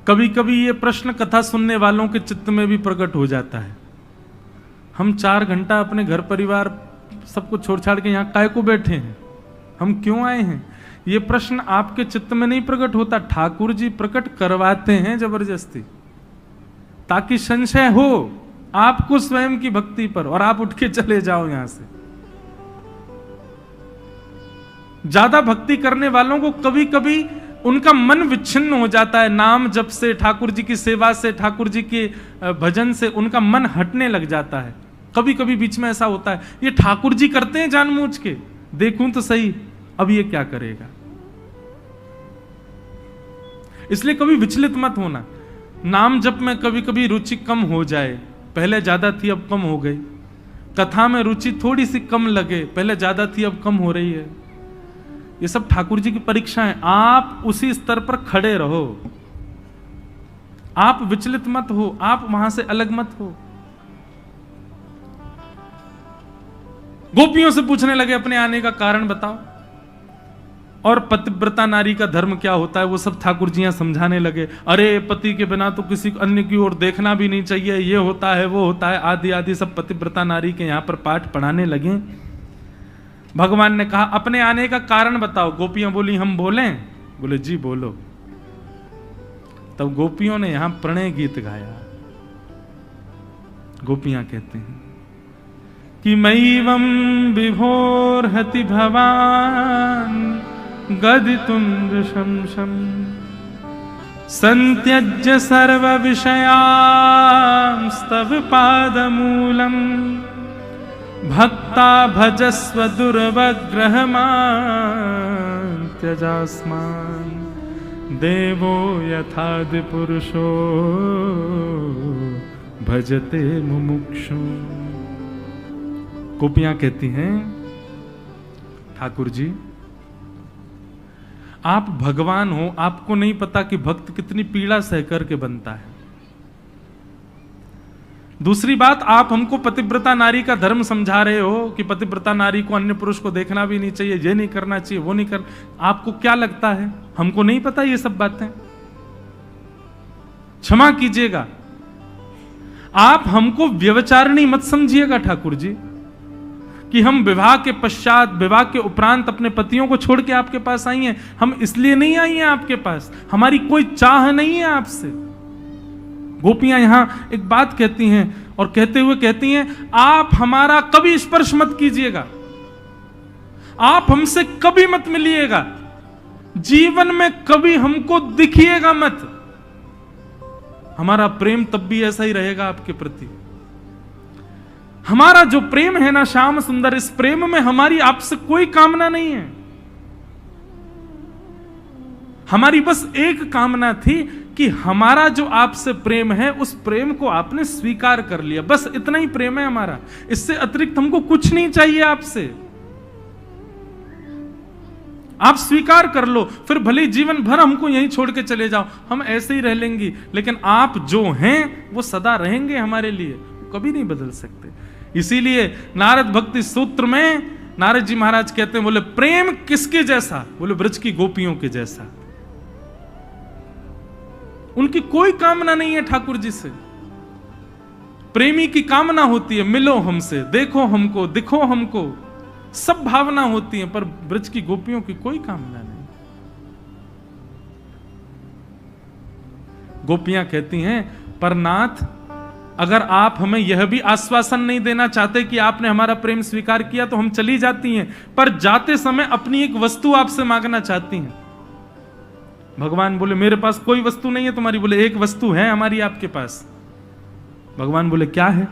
कभी कभी ये प्रश्न कथा सुनने वालों के चित्त में भी प्रकट हो जाता है, हम 4 घंटा अपने घर परिवार सबको छोड़ छाड़ के यहाँ काय को बैठे हैं, हम क्यों आए हैं? ये प्रश्न आपके चित्त में नहीं प्रकट होता, ठाकुर जी प्रकट करवाते हैं जबरदस्ती, ताकि संशय हो आपको स्वयं की भक्ति पर और आप उठ के चले जाओ यहां से। ज्यादा भक्ति करने वालों को कभी कभी उनका मन विच्छिन्न हो जाता है, नाम जप से, ठाकुर जी की सेवा से, ठाकुर जी के भजन से उनका मन हटने लग जाता है। कभी कभी बीच में ऐसा होता है, ये ठाकुर जी करते हैं जानबूझ के, देखूं तो सही अब ये क्या करेगा। इसलिए कभी विचलित मत होना। नाम जप में कभी कभी रुचि कम हो जाए, पहले ज्यादा थी अब कम हो गई। कथा में रुचि थोड़ी सी कम लगे, पहले ज्यादा थी अब कम हो रही है। ये सब ठाकुर जी की परीक्षा है। आप उसी स्तर पर खड़े रहो, आप विचलित मत हो, आप वहां से अलग मत हो। गोपियों से पूछने लगे अपने आने का कारण बताओ, और पतिव्रता नारी का धर्म क्या होता है वो सब ठाकुर जी यहां समझाने लगे। अरे पति के बिना तो किसी अन्य की ओर देखना भी नहीं चाहिए, ये होता है वो होता है, आदि आदि सब पतिव्रता नारी के यहां पर पाठ पढ़ाने लगे। भगवान ने कहा अपने आने का कारण बताओ। गोपियां बोली हम बोलें? बोले जी बोलो। तब गोपियों ने यहां प्रणय गीत गाया। गोपियां कहते हैं कि मैवं विभोर्हति भवान गदितुं दृशंसं संत्यज्य सर्व विषयांस्तव पादमूलम् भक्ता भजस्व दुर्वग्रहमान् त्यजास्मान् देवो यथादि पुरुषो भजते मुमुक्षु। गोपियां कहती हैं ठाकुर जी आप भगवान हो, आपको नहीं पता कि भक्त कितनी पीड़ा सह करके बनता है। दूसरी बात, आप हमको पतिव्रता नारी का धर्म समझा रहे हो कि पतिव्रता नारी को अन्य पुरुष को देखना भी नहीं चाहिए, ये नहीं करना चाहिए, वो नहीं कर। आपको क्या लगता है हमको नहीं पता ये सब बातें? क्षमा कीजिएगा, आप हमको व्यभिचारिणी मत समझिएगा ठाकुर जी, कि हम विवाह के पश्चात, विवाह के उपरांत अपने पतियों को छोड़ के आपके पास आई हैं। हम इसलिए नहीं आई हैं आपके पास, हमारी कोई चाह नहीं है आपसे। गोपियां यहां एक बात कहती हैं और कहते हुए कहती हैं आप हमारा कभी स्पर्श मत कीजिएगा, आप हमसे कभी मत मिलिएगा, जीवन में कभी हमको दिखिएगा मत। हमारा प्रेम तब भी ऐसा ही रहेगा आपके प्रति। हमारा जो प्रेम है ना श्याम सुंदर, इस प्रेम में हमारी आपसे कोई कामना नहीं है। हमारी बस एक कामना थी कि हमारा जो आपसे प्रेम है उस प्रेम को आपने स्वीकार कर लिया, बस इतना ही प्रेम है हमारा। इससे अतिरिक्त हमको कुछ नहीं चाहिए आपसे। आप स्वीकार कर लो, फिर भले जीवन भर हमको यहीं छोड़ के चले जाओ, हम ऐसे ही रह लेंगे, लेकिन आप जो हैं वो सदा रहेंगे हमारे लिए, कभी नहीं बदल सकते। इसीलिए नारद भक्ति सूत्र में नारद जी महाराज कहते हैं, बोले प्रेम किसके जैसा? बोले ब्रज की गोपियों के जैसा। उनकी कोई कामना नहीं है ठाकुर जी से। प्रेमी की कामना होती है मिलो हमसे, देखो हमको, दिखो हमको, सब भावना होती है, पर ब्रज की गोपियों की कोई कामना नहीं। गोपियां कहती हैं पर नाथ, अगर आप हमें यह भी आश्वासन नहीं देना चाहते कि आपने हमारा प्रेम स्वीकार किया तो हम चली जाती हैं, पर जाते समय अपनी एक वस्तु आपसे मांगना चाहती हैं। भगवान बोले मेरे पास कोई वस्तु नहीं है तुम्हारी। बोले एक वस्तु है हमारी आपके पास। भगवान बोले क्या है?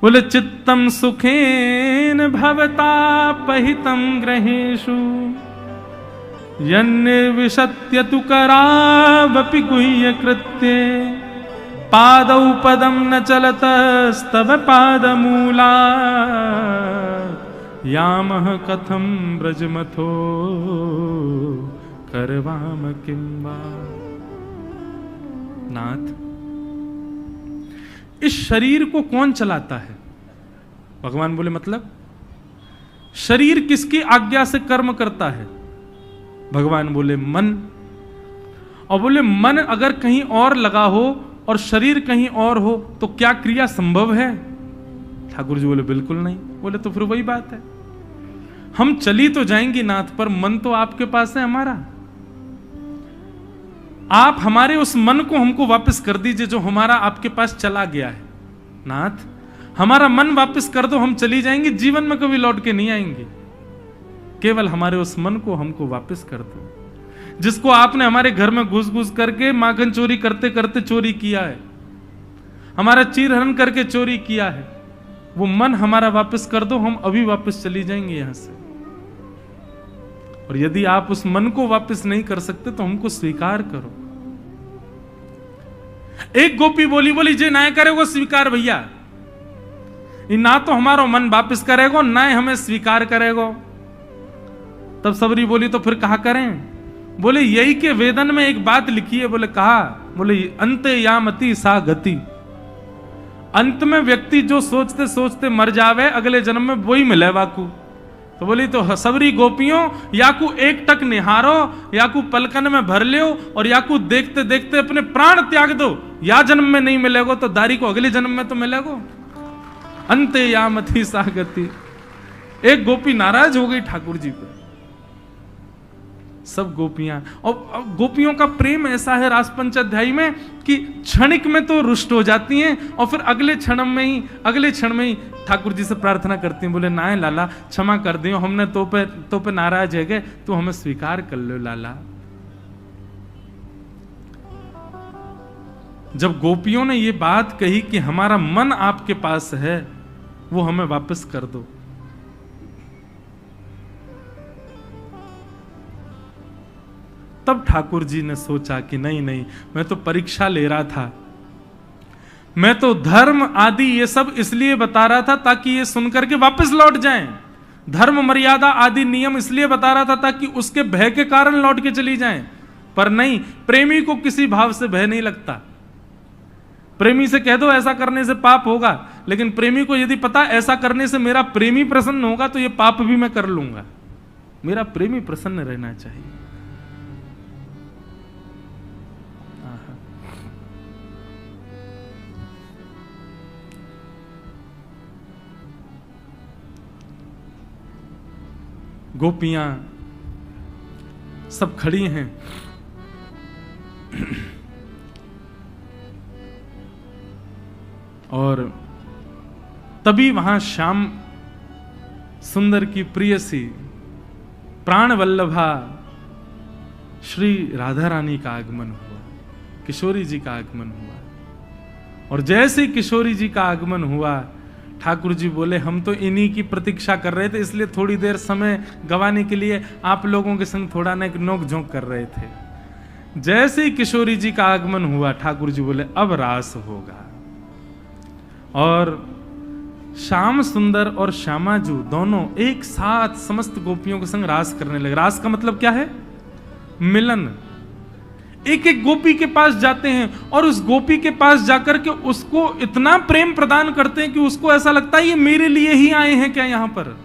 बोले चित्तम सुखेन भवतापहितं ग्रहेषु यन्निर्विशत्य तु करावपि गुह्य कृत्ये पादौ पदम न चलतस्तव पादमूला यामः कथं ब्रजमथो करवाम किंबा। नाथ, इस शरीर को कौन चलाता है? भगवान बोले मतलब शरीर किसकी आज्ञा से कर्म करता है? भगवान बोले मन। और बोले मन अगर कहीं और लगा हो और शरीर कहीं और हो तो क्या क्रिया संभव है? ठाकुर जी बोले बिल्कुल नहीं। बोले तो फिर वही बात है, हम चली तो जाएंगे नाथ, पर मन तो आपके पास है हमारा। आप हमारे उस मन को हमको वापस कर दीजिए जो हमारा आपके पास चला गया है। नाथ हमारा मन वापस कर दो, हम चली जाएंगे, जीवन में कभी लौट के नहीं आएंगे। केवल हमारे उस मन को हमको वापस कर दो, जिसको आपने हमारे घर में घुस घुस करके माखन चोरी करते करते चोरी किया है, हमारा चीर हरण करके चोरी किया है। वो मन हमारा वापस कर दो, हम अभी वापस चली जाएंगे यहां से। और यदि आप उस मन को वापस नहीं कर सकते तो हमको स्वीकार करो। एक गोपी बोली जे ना करेगो स्वीकार भैया, ना तो हमारा मन वापस करेगो ना हमें स्वीकार करेगो। तब सबरी बोली तो फिर कहा करें? बोले यही के वेदन में एक बात लिखी है। बोले कहा? बोले अंत यामति सा गति, अंत में व्यक्ति जो सोचते सोचते मर जावे अगले जन्म में वही मिले वाकू। तो बोली तो सबरी गोपियों याकू एक टक निहारो, याकू पलकन में भर लियो और याकू देखते देखते अपने प्राण त्याग दो। या जन्म में नहीं मिलेगो तो दारी को अगले जन्म में तो मिलेगो। अंत यामति सा गति। एक गोपी नाराज हो गई ठाकुर जी पर। सब गोपियां, और गोपियों का प्रेम ऐसा है रास पंचाध्यायी में कि क्षणिक में तो रुष्ट हो जाती हैं और फिर अगले क्षण में ही ठाकुर जी से प्रार्थना करती हैं। बोले नाय लाला क्षमा कर दियो, हमने तो पे नाराज है गए, तू हमें स्वीकार कर लो लाला। जब गोपियों ने ये बात कही कि हमारा मन आपके पास है, वो हमें वापस कर दो, तब ठाकुर जी ने सोचा कि नहीं, मैं तो परीक्षा ले रहा था, मैं तो धर्म आदि ये सब इसलिए बता रहा था ताकि ये सुनकर के वापस लौट जाएं। धर्म मर्यादा आदि नियम इसलिए बता रहा था ताकि उसके भय के कारण लौट के चली जाएं। पर नहीं, प्रेमी को किसी भाव से भय नहीं लगता। प्रेमी से कह दो ऐसा करने से पाप होगा, लेकिन प्रेमी को यदि पता ऐसा करने से मेरा प्रेमी प्रसन्न होगा तो ये पाप भी मैं कर लूंगा। मेरा प्रेमी प्रसन्न रहना चाहिए। गोपियां सब खड़ी हैं, और तभी वहां श्याम सुंदर की प्रियसी प्राण वल्लभा श्री राधा रानी का आगमन हुआ, किशोरी जी का आगमन हुआ। और जैसे किशोरी जी का आगमन हुआ, ठाकुर जी बोले हम तो इन्हीं की प्रतीक्षा कर रहे थे, इसलिए थोड़ी देर समय गंवाने के लिए आप लोगों के संग थोड़ा ना एक नोक झोंक कर रहे थे। जैसे ही किशोरी जी का आगमन हुआ, ठाकुर जी बोले अब रास होगा। और श्याम सुंदर और श्यामाजू दोनों एक साथ समस्त गोपियों के संग रास करने लगे। रास का मतलब क्या है? मिलन। एक एक गोपी के पास जाते हैं और उस गोपी के पास जाकर के उसको इतना प्रेम प्रदान करते हैं कि उसको ऐसा लगता है ये मेरे लिए ही आए हैं क्या यहां पर।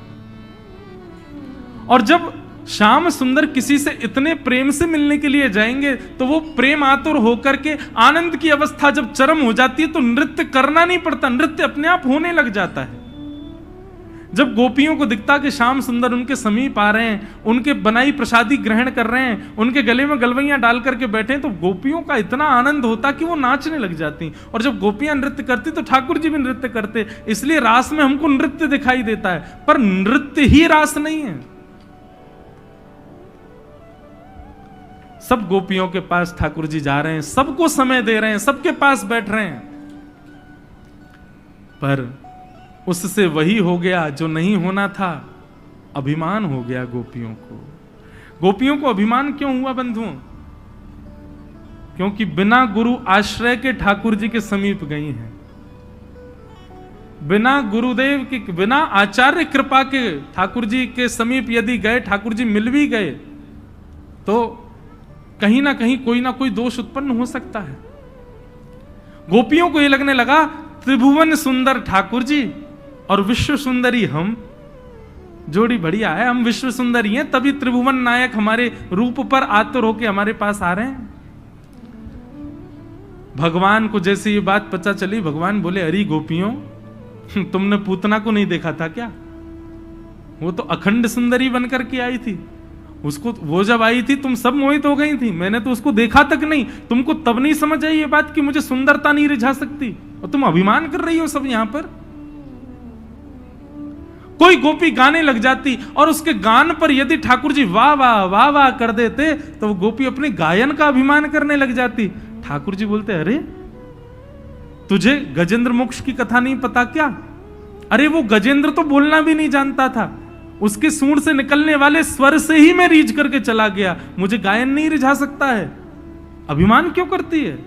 और जब श्याम सुंदर किसी से इतने प्रेम से मिलने के लिए जाएंगे तो वो प्रेम आतुर होकर के आनंद की अवस्था जब चरम हो जाती है तो नृत्य करना नहीं पड़ता, नृत्य अपने आप होने लग जाता है। जब गोपियों को दिखता कि श्याम सुंदर उनके समीप आ रहे हैं, उनके बनाई प्रसादी ग्रहण कर रहे हैं, उनके गले में गलवैयां डाल करके बैठे हैं, तो गोपियों का इतना आनंद होता कि वो नाचने लग जाती। और जब गोपियां नृत्य करती तो ठाकुर जी भी नृत्य करते। इसलिए रास में हमको नृत्य दिखाई देता है, पर नृत्य ही रास नहीं है। सब गोपियों के पास ठाकुर जी जा रहे हैं, सबको समय दे रहे हैं, सबके पास बैठ रहे हैं, पर उससे वही हो गया जो नहीं होना था। अभिमान हो गया गोपियों को। गोपियों को अभिमान क्यों हुआ बंधुओं? क्योंकि बिना गुरु आश्रय के ठाकुर जी के समीप गई हैं, बिना गुरुदेव की, बिना आचार्य कृपा के ठाकुर जी के समीप यदि गए, ठाकुर जी मिल भी गए तो कहीं ना कहीं कोई ना कोई दोष उत्पन्न हो सकता है। गोपियों को यह लगने लगा त्रिभुवन सुंदर ठाकुर जी और विश्व सुंदरी हम, जोड़ी बढ़िया है, हम विश्व सुंदरी हैं, तभी त्रिभुवन नायक हमारे रूप पर आतुर होके हमारे पास आ रहे हैं। भगवान को जैसे ये बात पता चली, भगवान बोले, अरे गोपियों, तुमने पूतना को नहीं देखा था क्या? वो तो अखंड सुंदरी बनकर के आई थी। उसको, वो जब आई थी तुम सब मोहित हो गई थी, मैंने तो उसको देखा तक नहीं। तुमको तब नहीं समझ आई ये बात कि मुझे सुंदरता नहीं रिझा सकती, और तुम अभिमान कर रही हो सब यहां पर। कोई गोपी गाने लग जाती और उसके गान पर यदि ठाकुर जी वाह वाह वाह वाह कर देते तो वो गोपी अपने गायन का अभिमान करने लग जाती। ठाकुर जी बोलते, अरे तुझे गजेंद्र मोक्ष की कथा नहीं पता क्या? अरे वो गजेंद्र तो बोलना भी नहीं जानता था, उसके सूंड से निकलने वाले स्वर से ही मैं रीझ करके चला गया, मुझे गायन नहीं रिझा सकता है, अभिमान क्यों करती है?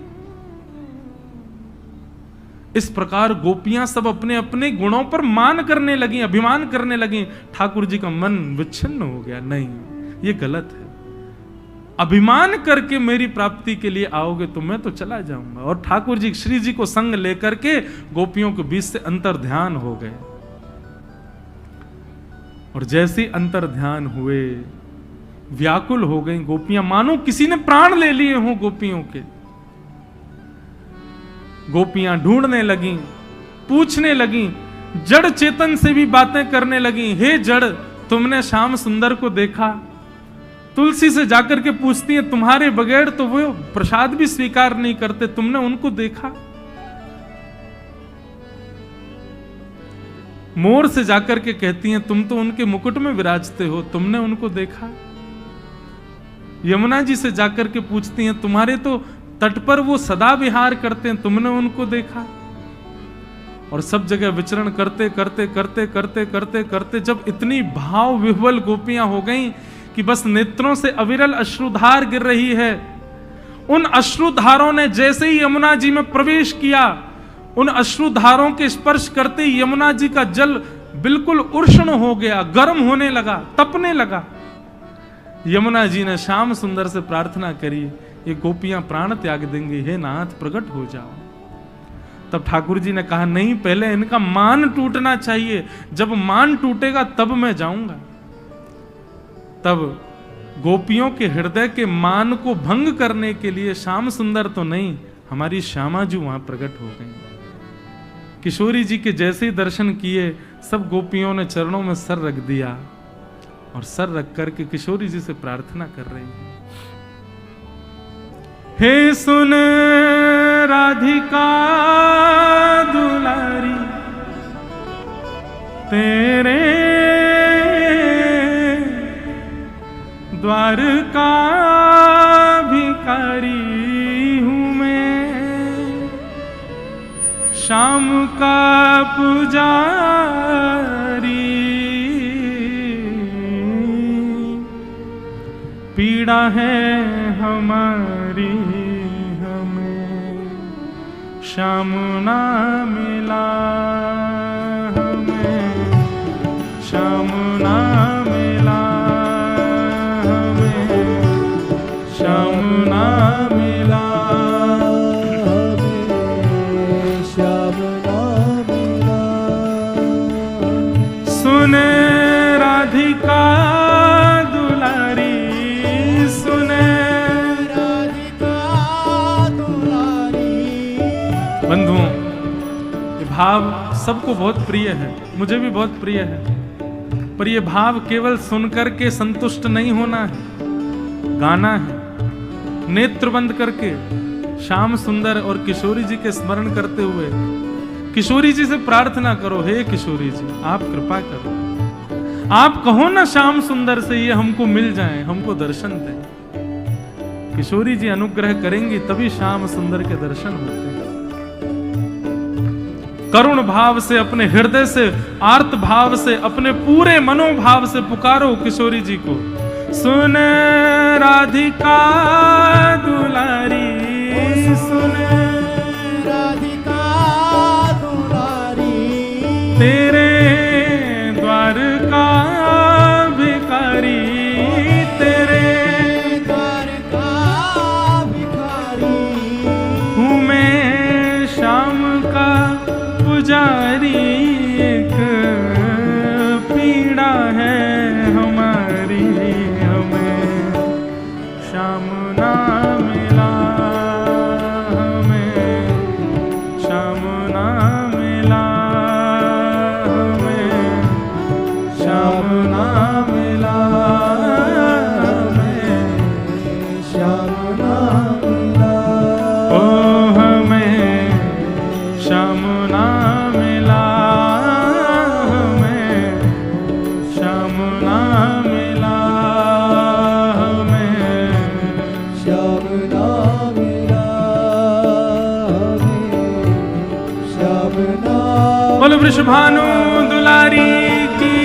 इस प्रकार गोपियां सब अपने अपने गुणों पर मान करने लगी, अभिमान करने लगी। ठाकुर जी का मन विच्छिन्न हो गया, नहीं ये गलत है, अभिमान करके मेरी प्राप्ति के लिए आओगे तो मैं तो चला जाऊंगा। और ठाकुर जी श्री जी को संग लेकर के गोपियों के बीच से अंतर ध्यान हो गए, और जैसे अंतर ध्यान हुए व्याकुल हो गई गोपियां, मानो किसी ने प्राण ले लिए हों गोपियों के। गोपियां ढूंढने लगी, पूछने लगी, जड़ चेतन से भी बातें करने लगी, हे जड़, तुमने श्याम सुंदर को देखा? तुलसी से जाकर के पूछती है, तुम्हारे बगैर तो वो प्रसाद भी स्वीकार नहीं करते, तुमने उनको देखा? मोर से जाकर के कहती हैं, तुम तो उनके मुकुट में विराजते हो, तुमने उनको देखा? यमुना जी से जाकर के पूछती हैं, तुम्हारे तो तट पर वो सदा विहार करते हैं, तुमने उनको देखा? और सब जगह विचरण करते करते करते करते करते करते जब इतनी भाव विह्वल गोपियां हो गईं कि बस नेत्रों से अविरल अश्रुधार गिर रही है, उन अश्रुधारों ने जैसे ही यमुना जी में प्रवेश किया, उन अश्रुधारों के स्पर्श करते ही यमुना जी का जल बिल्कुल उष्ण हो गया, गर्म होने लगा, तपने लगा। यमुना जी ने श्याम सुंदर से प्रार्थना करी, ये गोपियां प्राण त्याग देंगी, हे नाथ प्रकट हो जाओ। तब ठाकुर जी ने कहा, नहीं, पहले इनका मान टूटना चाहिए, जब मान टूटेगा तब मैं जाऊंगा। तब गोपियों के हृदय के मान को भंग करने के लिए श्याम सुंदर तो नहीं, हमारी श्यामा जी वहां प्रकट हो गई। किशोरी जी के जैसे ही दर्शन किए, सब गोपियों ने चरणों में सर रख दिया और सर रख करके किशोरी जी से प्रार्थना कर रही है, हे सुन राधिका दुलारी, तेरे द्वार का भिखारी हूं मैं, श्याम का पुजारी, पीड़ा है हमारी, हमें श्याम ना मिला, हमें श्याम ना मिला, हमें श्याम ना मिला, हमें श्याम ना मिला। सुन राधिका दुलारी, सुने राधिका दुलारी। बंधुओं, ये भाव सबको बहुत प्रिय है, मुझे भी बहुत प्रिय है, पर यह भाव केवल सुनकर के संतुष्ट नहीं होना है, गाना है। नेत्र बंद करके श्याम सुंदर और किशोरी जी के स्मरण करते हुए किशोरी जी से प्रार्थना करो, हे किशोरी जी, आप कृपा करो, आप कहो ना श्याम सुंदर से ये हमको मिल जाए, हमको दर्शन दें। किशोरी जी अनुग्रह करेंगी तभी श्याम सुंदर के दर्शन होते हैं। करुण भाव से, अपने हृदय से, आर्त भाव से, अपने पूरे मनोभाव से पुकारो किशोरी जी को, सुन राधिका दुलारी, सुन राधिका दुलारी, तेरे द्वार का भिखारी, तेरे द्वार का भिखारी हूँ मैं, श्याम का पुजारी, एक पीड़ा है हमारी, हमें श्याम ना मिला, हमें वृषभानु दुलारी की।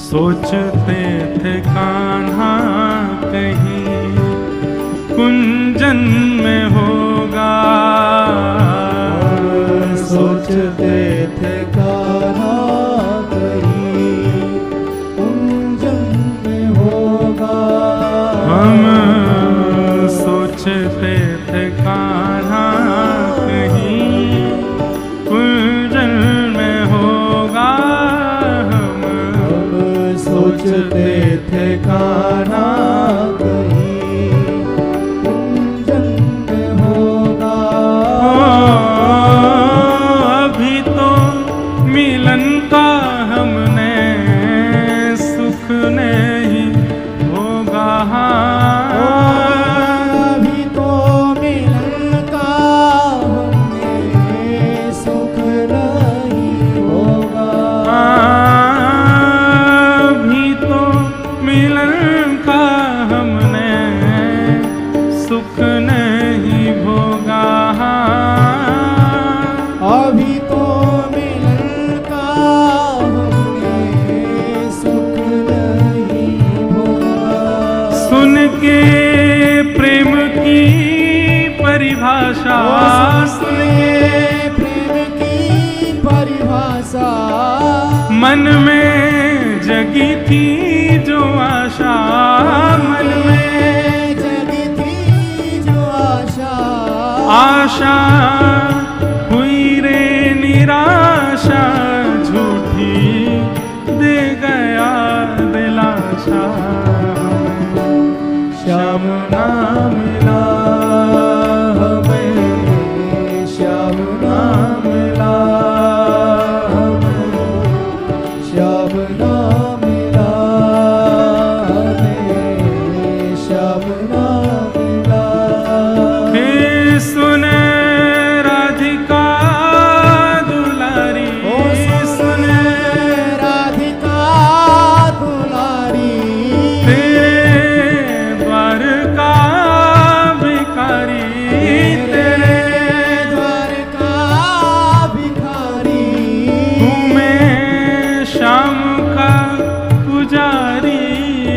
सोचते थे कान्हा कहीं कुंजन में होगा, सोचते थे कान्हा कहीं कुंजन में होगा। हम सोचते थे कान्हा कहीं कुंजन में होगा। सोचते थे कान्हा कहीं कुंजन में होगा। अभी तो मिलन का हमने सुख नहीं होगा। अभी तो मिलन का हमने सुख नहीं होगा। मिलन का हमने सुख नहीं भोगा। अभी तो मिलन का हमने सुख नहीं भोगा। सुन के प्रेम की परिभाषा, सुन के प्रेम की परिभाषा, मन में जगी थी जो आशा, मन में जगी थी जो आशा, आशा हुई रे निराशा, झूठी दे गया दिलासा। श्याम ना मिला हमें, श्याम ना मिला हमें, श्याम ना मिला हमें, श्याम ना मिला। हे सुने राधिका दुलारी, सुने राधिका दुलारी, तेरे द्वार का भिखारी, तेरे द्वार का भिखारी, तुम्हें शाम का पुजारी।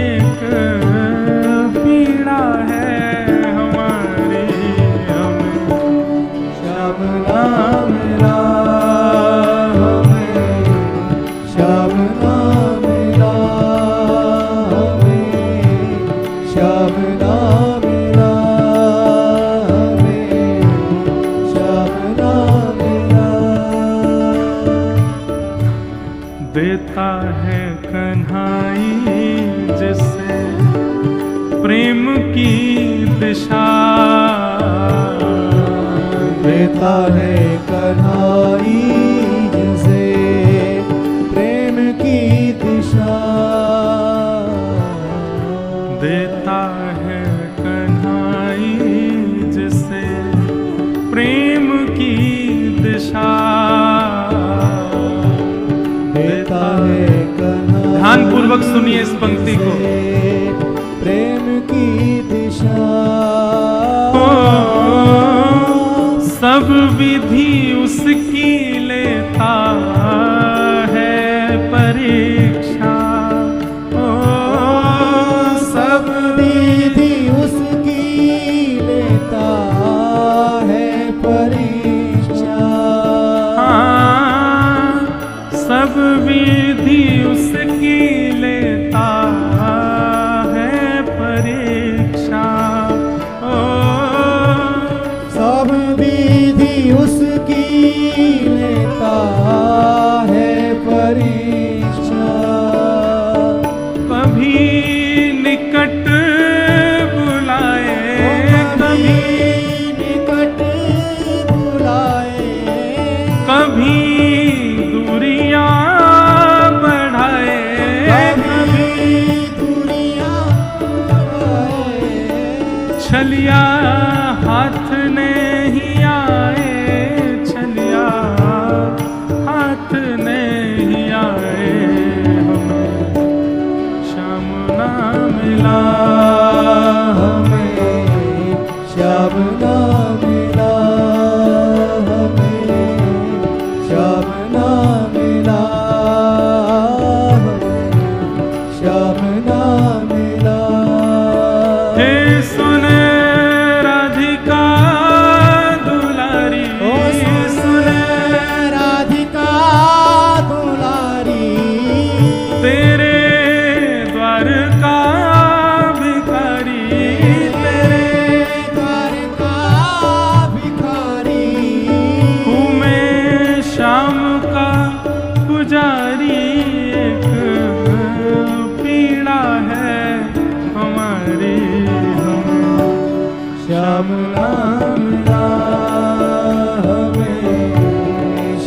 एक पीड़ा है हमारी, हमें श्याम ना मिला हमें, श्याम ना मिला हमें, श्याम ना मिला हमें, श्याम ना मिला। देता है कन्हाई जिसे प्रेम की दिशा, देता है कन्हाई जिसे प्रेम की दिशा, देता है कन्हाई जिसे प्रेम की दिशा, देता है कन्हाई। ध्यान पूर्वक सुनिए इस पंक्ति को। प्रेम की दिशा, सब विधि उसकी लेता है परीक्षा। सब विधि उसकी लेता है परीक्षा। सब विधि उसकी लेता है परीक्षा। ओ सब विधि उसकी लेता है परीक्षा। कभी निकट बुलाए, कभी निकट बुलाए, कभी दूरियां बढ़ाए, कभी दूरियां बढ़ाए। छलिया हाथ नहीं आए, छलिया हाथ नहीं आए, हमें श्याम ना मिला, हमें श्याम ना मिला, हमें श्याम ना मिला, हमें श्याम ना मिला। हे सुन राधिका दुलारी, ओ सुन राधिका दुलारी, तेरे द्वार का भिखारी, तेरे द्वार का भिखारी। हूँ मैं श्याम का पुजारी, एक पीड़ा है हमारी, हमें श्याम ना मिला, हमें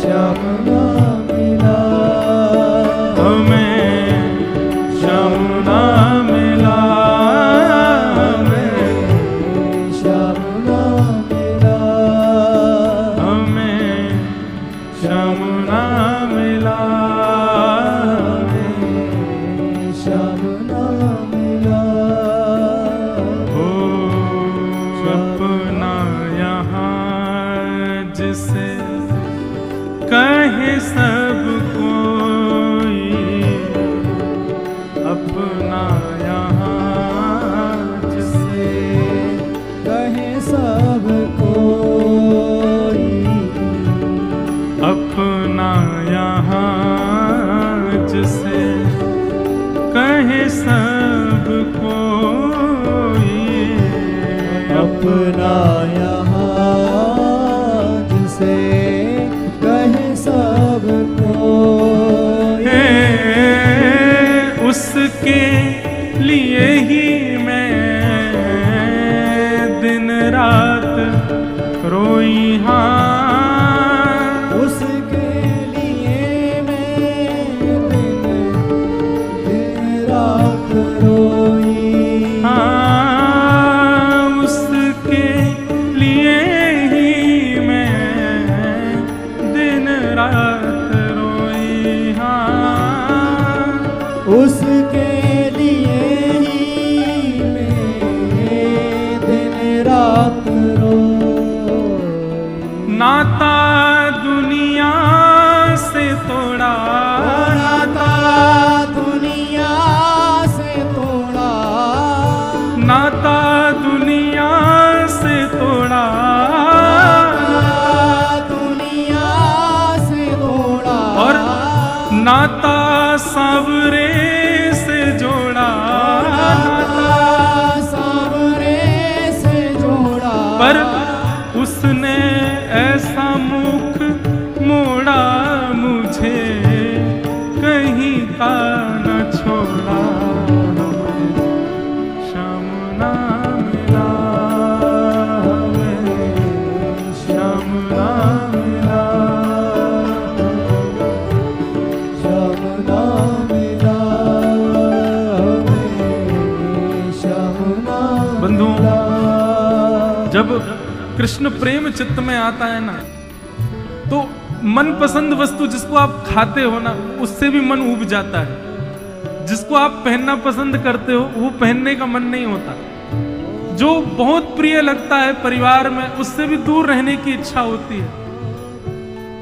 श्याम ना मिला, हमें श्याम ना मिला, हमें श्याम ना मिला, हमें श्याम ना मिला, श्याम ना मिला। हो अपना यहाँ जिसे कहे सब कोई, अपना यहाँ जिसे कहे सब कोई, अपना यहाँ जिसे कहे सब कोई, अपना यहाँ जिसे कहे सब कोई। उसके लिए ही मैं दिन रात रोई, हाँ उसके लिए मैं दिन रात रोई। हाँ उसके लिए ही मैं दिन रात रोई, हाँ उसके लिए ही मैं दिन रात रोई। नाता दुनिया से तोड़ा, नाता दुनिया से तोड़ा, नाता दुनिया से तोड़ा, दुनिया से तोड़ा, और नाता सावरे से जोड़ा, नाता सावरे से जोड़ा। पर उसने ऐसा मुख मोड़ा, मुझे कहीं का न छोड़ा, हमें श्याम ना मिला, हमें श्याम ना मिला, श्याम ना मिला, हमें श्याम ना बंधुओं, मिला। जब कृष्ण प्रेम चित्त में आता है ना, तो मनपसंद वस्तु जिसको आप खाते हो ना, उससे भी मन ऊब जाता है। जिसको आप पहनना पसंद करते हो, वो पहनने का मन नहीं होता। जो बहुत प्रिय लगता है परिवार में, उससे भी दूर रहने की इच्छा होती है।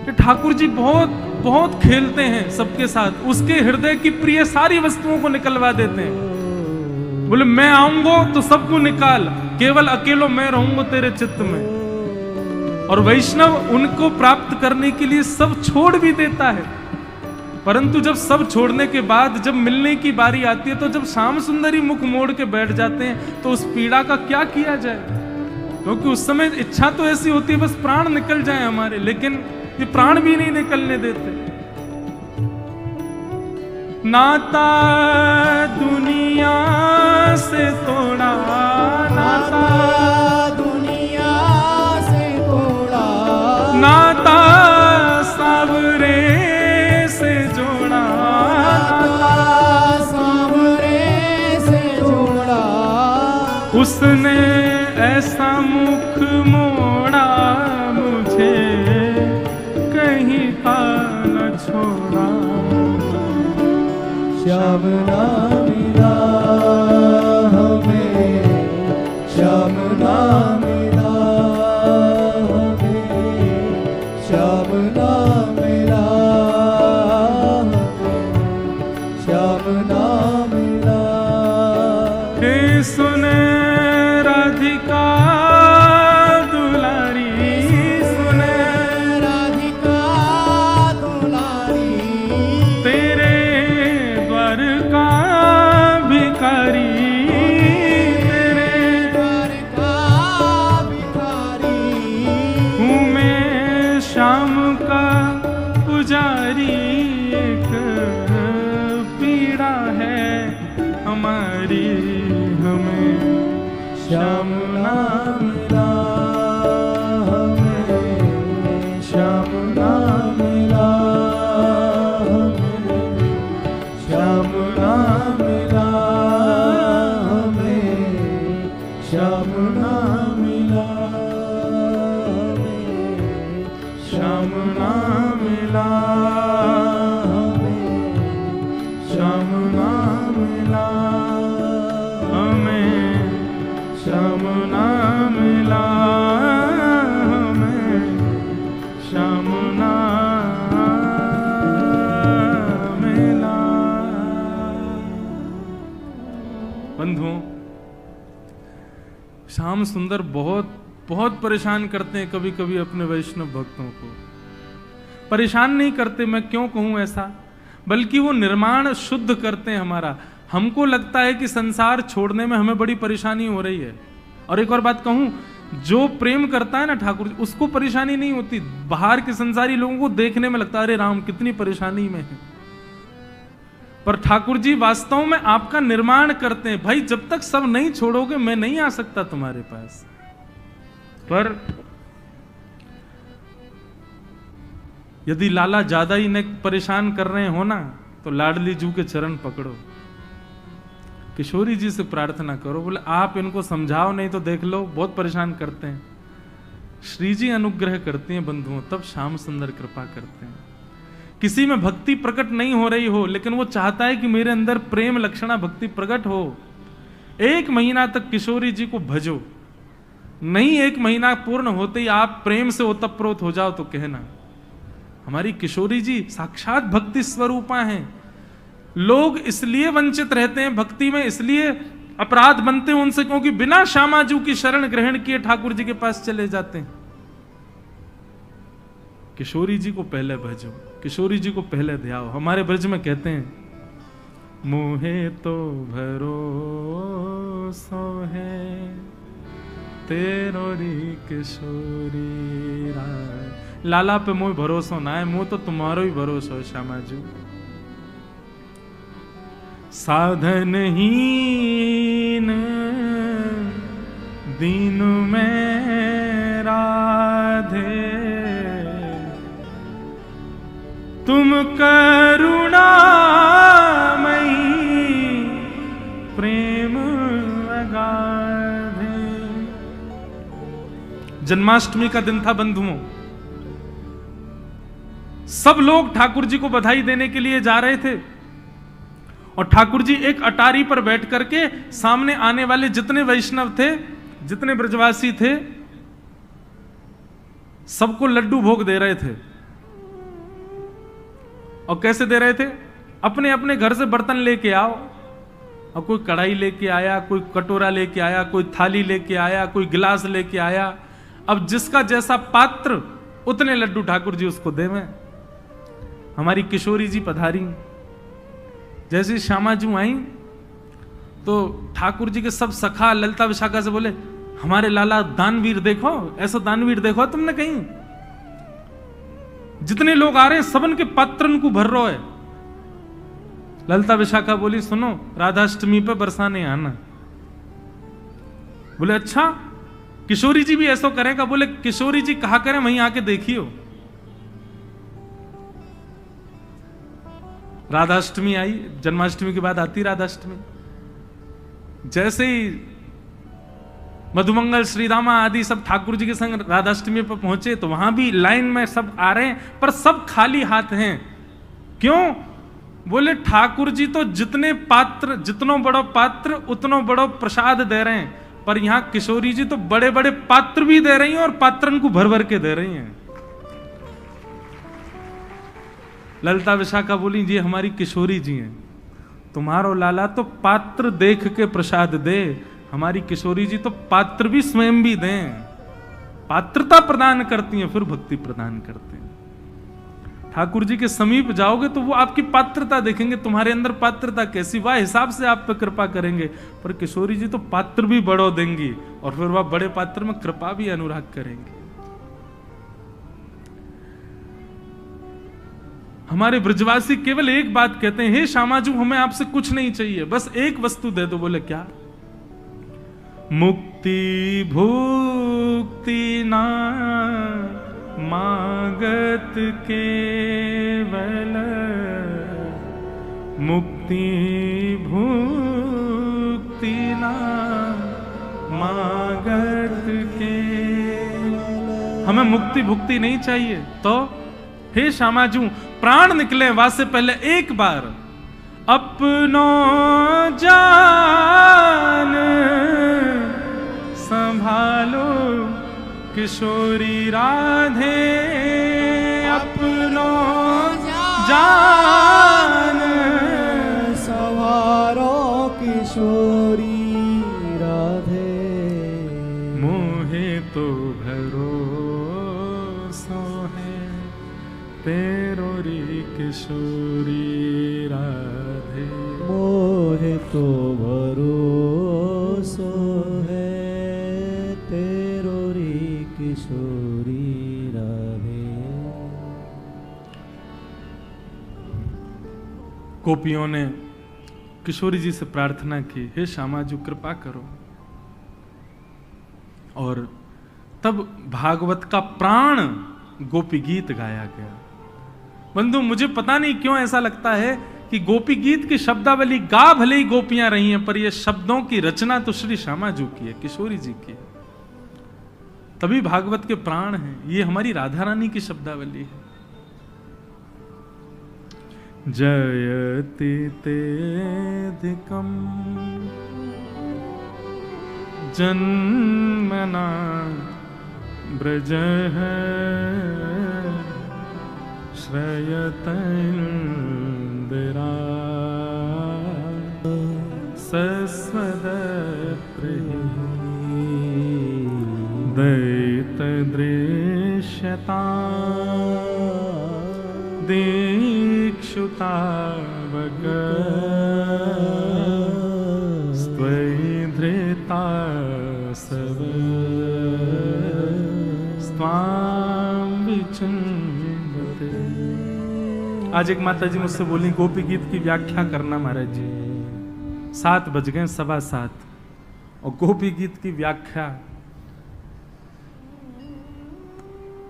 कि ठाकुर जी बहुत बहुत खेलते हैं सबके साथ, उसके हृदय की प्रिय सारी वस्तुओं को निकलवा देते हैं। बोले मैं आऊंगा तो सबको निकाल, केवल अकेलो मैं रहूंगा तेरे चित्त में। और वैष्णव उनको प्राप्त करने के लिए सब छोड़ भी देता है। परंतु जब सब छोड़ने के बाद जब मिलने की बारी आती है, तो जब श्याम सुंदरी मुख मोड़ के बैठ जाते हैं, तो उस पीड़ा का क्या किया जाए? क्योंकि उस समय इच्छा तो ऐसी होती है बस प्राण निकल जाए हमारे, लेकिन ये प्राण भी नहीं निकलने देते। नाता दुनिया से तोड़ा, नाता दुनिया से तोड़ा, नाता सावरे से जोड़ा, सावरे से जोड़ा, उसने ऐसा मुख मोड़ा, मुझे कहीं का न छोड़ा। श्याम ना मिला हमें, श्याम ना मिला हमें, श्याम ना मिला हमें, श्याम ना मिला। हे सुने राधिका दुलारी, सुने राधिका दुलारी, तेरे द्वार का भिखारी, तेरे द्वार का भिखारी, हूँ मैं श्याम का पुजारी। एक पीड़ा है हमारी, हमें श्याम ना मिला हमें, श्याम ना मिला हमें, श्याम ना मिला हमें, श्याम ना मिला हमें, श्याम ना मिला, हमें, श्याम ना मिला हमें, श्याम ना मिला हमें, श्याम ना मिला। बंधुओं, श्याम सुंदर बहुत बहुत परेशान करते हैं कभी कभी अपने वैष्णव भक्तों को। परेशान नहीं करते, मैं क्यों कहूं ऐसा, बल्कि वो निर्माण शुद्ध करते हैं हमारा। हमको लगता है कि संसार छोड़ने में हमें बड़ी परेशानी हो रही है। और एक और बात कहूं, जो प्रेम करता है ना ठाकुर जी, उसको परेशानी नहीं होती। बाहर के संसारी लोगों को देखने में लगता है अरे राम कितनी परेशानी में है, पर ठाकुर जी वास्तव में आपका निर्माण करते हैं। भाई जब तक सब नहीं छोड़ोगे मैं नहीं आ सकता तुम्हारे पास। पर यदि लाला ज्यादा ही न परेशान कर रहे हो ना, तो लाडली जू के चरण पकड़ो, किशोरी जी से प्रार्थना करो, बोले आप इनको समझाओ, नहीं तो देख लो बहुत परेशान करते हैं। श्री जी अनुग्रह करती हैं बंधुओं, तब श्याम सुंदर कृपा करते हैं। किसी में भक्ति प्रकट नहीं हो रही हो, लेकिन वो चाहता है कि मेरे अंदर प्रेम लक्षणा भक्ति प्रकट हो, 1 महीना तक किशोरी जी को भजो। नहीं 1 महीना पूर्ण होते ही आप प्रेम से ओतप्रोत हो जाओ तो कहना। हमारी किशोरी जी साक्षात भक्ति स्वरूपा हैं। लोग इसलिए वंचित रहते हैं भक्ति में, इसलिए अपराध बनते हैं उनसे, क्योंकि बिना श्यामाजू की शरण ग्रहण किए ठाकुर जी के पास चले जाते हैं। किशोरी जी को पहले भजो, किशोरी जी को पहले ध्याओ। हमारे ब्रज में कहते हैं, मोहे तो भरोसो है तेरो री किशोरी राय। लाला पे मोह भरोसा ना है, मुंह तो तुम्हारो ही भरोसा हो श्यामाजू। साधनहीन दीन में राधे, तुम करुणामयी प्रेम अगाधे। जन्माष्टमी का दिन था बंधुओं, सब लोग ठाकुर जी को बधाई देने के लिए जा रहे थे, और ठाकुर जी एक अटारी पर बैठ करके सामने आने वाले जितने वैष्णव थे, जितने ब्रजवासी थे, सबको लड्डू भोग दे रहे थे। और कैसे दे रहे थे? अपने अपने घर से बर्तन लेके आओ, और कोई कढ़ाई लेके आया, कोई कटोरा लेके आया, कोई थाली लेके आया, कोई गिलास लेके आया। अब जिसका जैसा पात्र उतने लड्डू ठाकुर जी उसको देवें। हमारी किशोरी जी पधारी। जैसे श्यामा जी आई तो ठाकुर जी के सब सखा ललिता विशाखा से बोले, हमारे लाला दानवीर देखो, ऐसा दानवीर देखो तुमने कहीं? जितने लोग आ रहे हैं सबन के पात्रन को भर रहा है। ललिता विशाखा बोली, सुनो राधाष्टमी पे बरसाने आना। बोले अच्छा। किशोरी जी भी ऐसा करेगा? बोले किशोरी जी कहा करें वहीं आके देखियो। राधाष्टमी आई, जन्माष्टमी के बाद आती राधाष्टमी। जैसे ही मधुमंगल श्रीरामा आदि सब ठाकुर जी के संग राधाष्टमी पर पहुंचे तो वहां भी लाइन में सब आ रहे हैं, पर सब खाली हाथ हैं। क्यों? बोले ठाकुर जी तो जितने पात्र, जितनो बड़ो पात्र उतनो बड़ो प्रसाद दे रहे हैं, पर यहां किशोरी जी तो बड़े बड़े पात्र भी दे रही हैं और पात्रन को भर भर के दे रही हैं। ललिता विशाखा बोली, जी हमारी किशोरी जी हैं, तुम्हारो लाला तो पात्र देख के प्रसाद दे, हमारी किशोरी जी तो पात्र भी स्वयं भी दें, पात्रता प्रदान करती हैं फिर भक्ति प्रदान करते हैं। ठाकुर जी के समीप जाओगे तो वो आपकी पात्रता देखेंगे, तुम्हारे अंदर पात्रता कैसी, वह हिसाब से आप पे कृपा करेंगे। पर किशोरी जी तो पात्र भी बड़ो देंगी और फिर वह बड़े पात्र में कृपा भी अनुराग करेंगे। हमारे ब्रजवासी केवल एक बात कहते हैं, हे श्यामाजू हमें आपसे कुछ नहीं चाहिए, बस एक वस्तु दे दो। बोले क्या? मुक्ति भुक्ति ना मागत केवल, मुक्ति भुक्ति ना मागत केवल। हमें मुक्ति भुक्ति नहीं चाहिए, तो हे श्यामाजू प्राण निकले वासे पहले एक बार अपनो जान संभालो किशोरी राधे, अपनो जान संभालो किशोरी राधे, मोहे तो भरोसो है तेरो री किशोरी राधे, मोहे तो भरोसो है तेरो री किशोरी राधे। गोपियों ने किशोरी जी से प्रार्थना की, हे श्यामाजू कृपा करो। और तब भागवत का प्राण गोपी गीत गाया गया। बंधु मुझे पता नहीं क्यों ऐसा लगता है कि गोपी गीत की शब्दावली गा भले ही गोपियां रही हैं, पर ये शब्दों की रचना तो श्री श्यामाजू की है, किशोरी जी की है, तभी भागवत के प्राण हैं। ये हमारी राधा रानी की शब्दावली है। जयति तेधिकम जन्मना ब्रज है श्रयतैर्दिरा सस्वदत्रि दैतदृश्यता दीक्षुता वग स्त्वैधृता सव स्वाम विचिन्वते। आज एक माता जी मुझसे बोली, गोपी गीत की व्याख्या करना महाराज जी। 7 बज गए, 7:15, और गोपी गीत की व्याख्या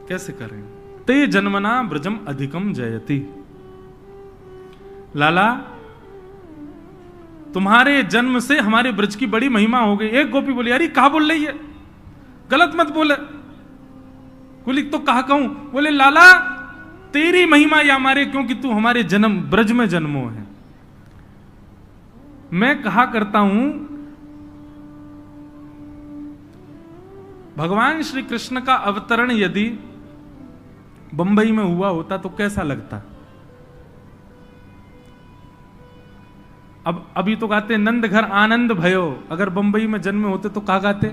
कैसे करें? ते जन्मना ब्रजम अधिकम जयति। लाला तुम्हारे जन्म से हमारे ब्रज की बड़ी महिमा हो गई। एक गोपी बोली, अरे कहा बोल रही है, गलत मत बोले। बोली तो कहा कहूं? बोले लाला तेरी महिमा या हमारे, क्योंकि तू हमारे जन्म ब्रज में जन्मो है। मैं कहा करता हूं भगवान श्री कृष्ण का अवतरण यदि बंबई में हुआ होता तो कैसा लगता? अब अभी तो गाते नंद घर आनंद भयो, अगर बंबई में जन्मे होते तो कहा गाते?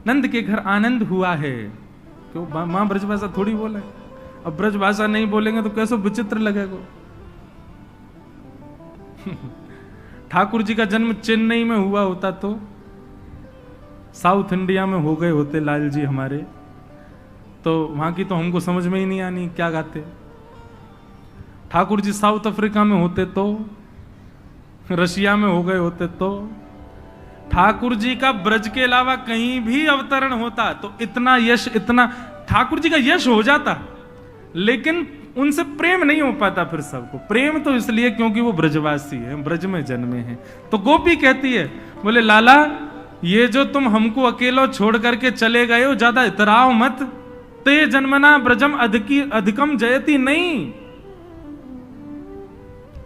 नंद के घर आनंद हुआ है। क्यों मां ब्रजभाषा थोड़ी बोला है? अब ब्रज भाषा नहीं बोलेंगे तो कैसे विचित्र लगेगा। ठाकुर जी का जन्म चेन्नई में हुआ होता तो साउथ इंडिया में हो गए होते लाल जी हमारे, तो वहां की तो हमको समझ में ही नहीं आनी क्या गाते। ठाकुर जी साउथ अफ्रीका में होते तो, रशिया में हो गए होते तो, ठाकुर जी का ब्रज के अलावा कहीं भी अवतरण होता तो इतना यश, इतना ठाकुर जी का यश हो जाता, लेकिन उनसे प्रेम नहीं हो पाता। फिर सबको प्रेम तो इसलिए क्योंकि वो ब्रजवासी है, ब्रज में जन्मे हैं। तो गोपी कहती है, बोले लाला ये जो तुम हमको अकेलो छोड़ करके चले गए हो, ज्यादा इतराओ मत। ते जन्मना ब्रजम अधिकम जयती नहीं,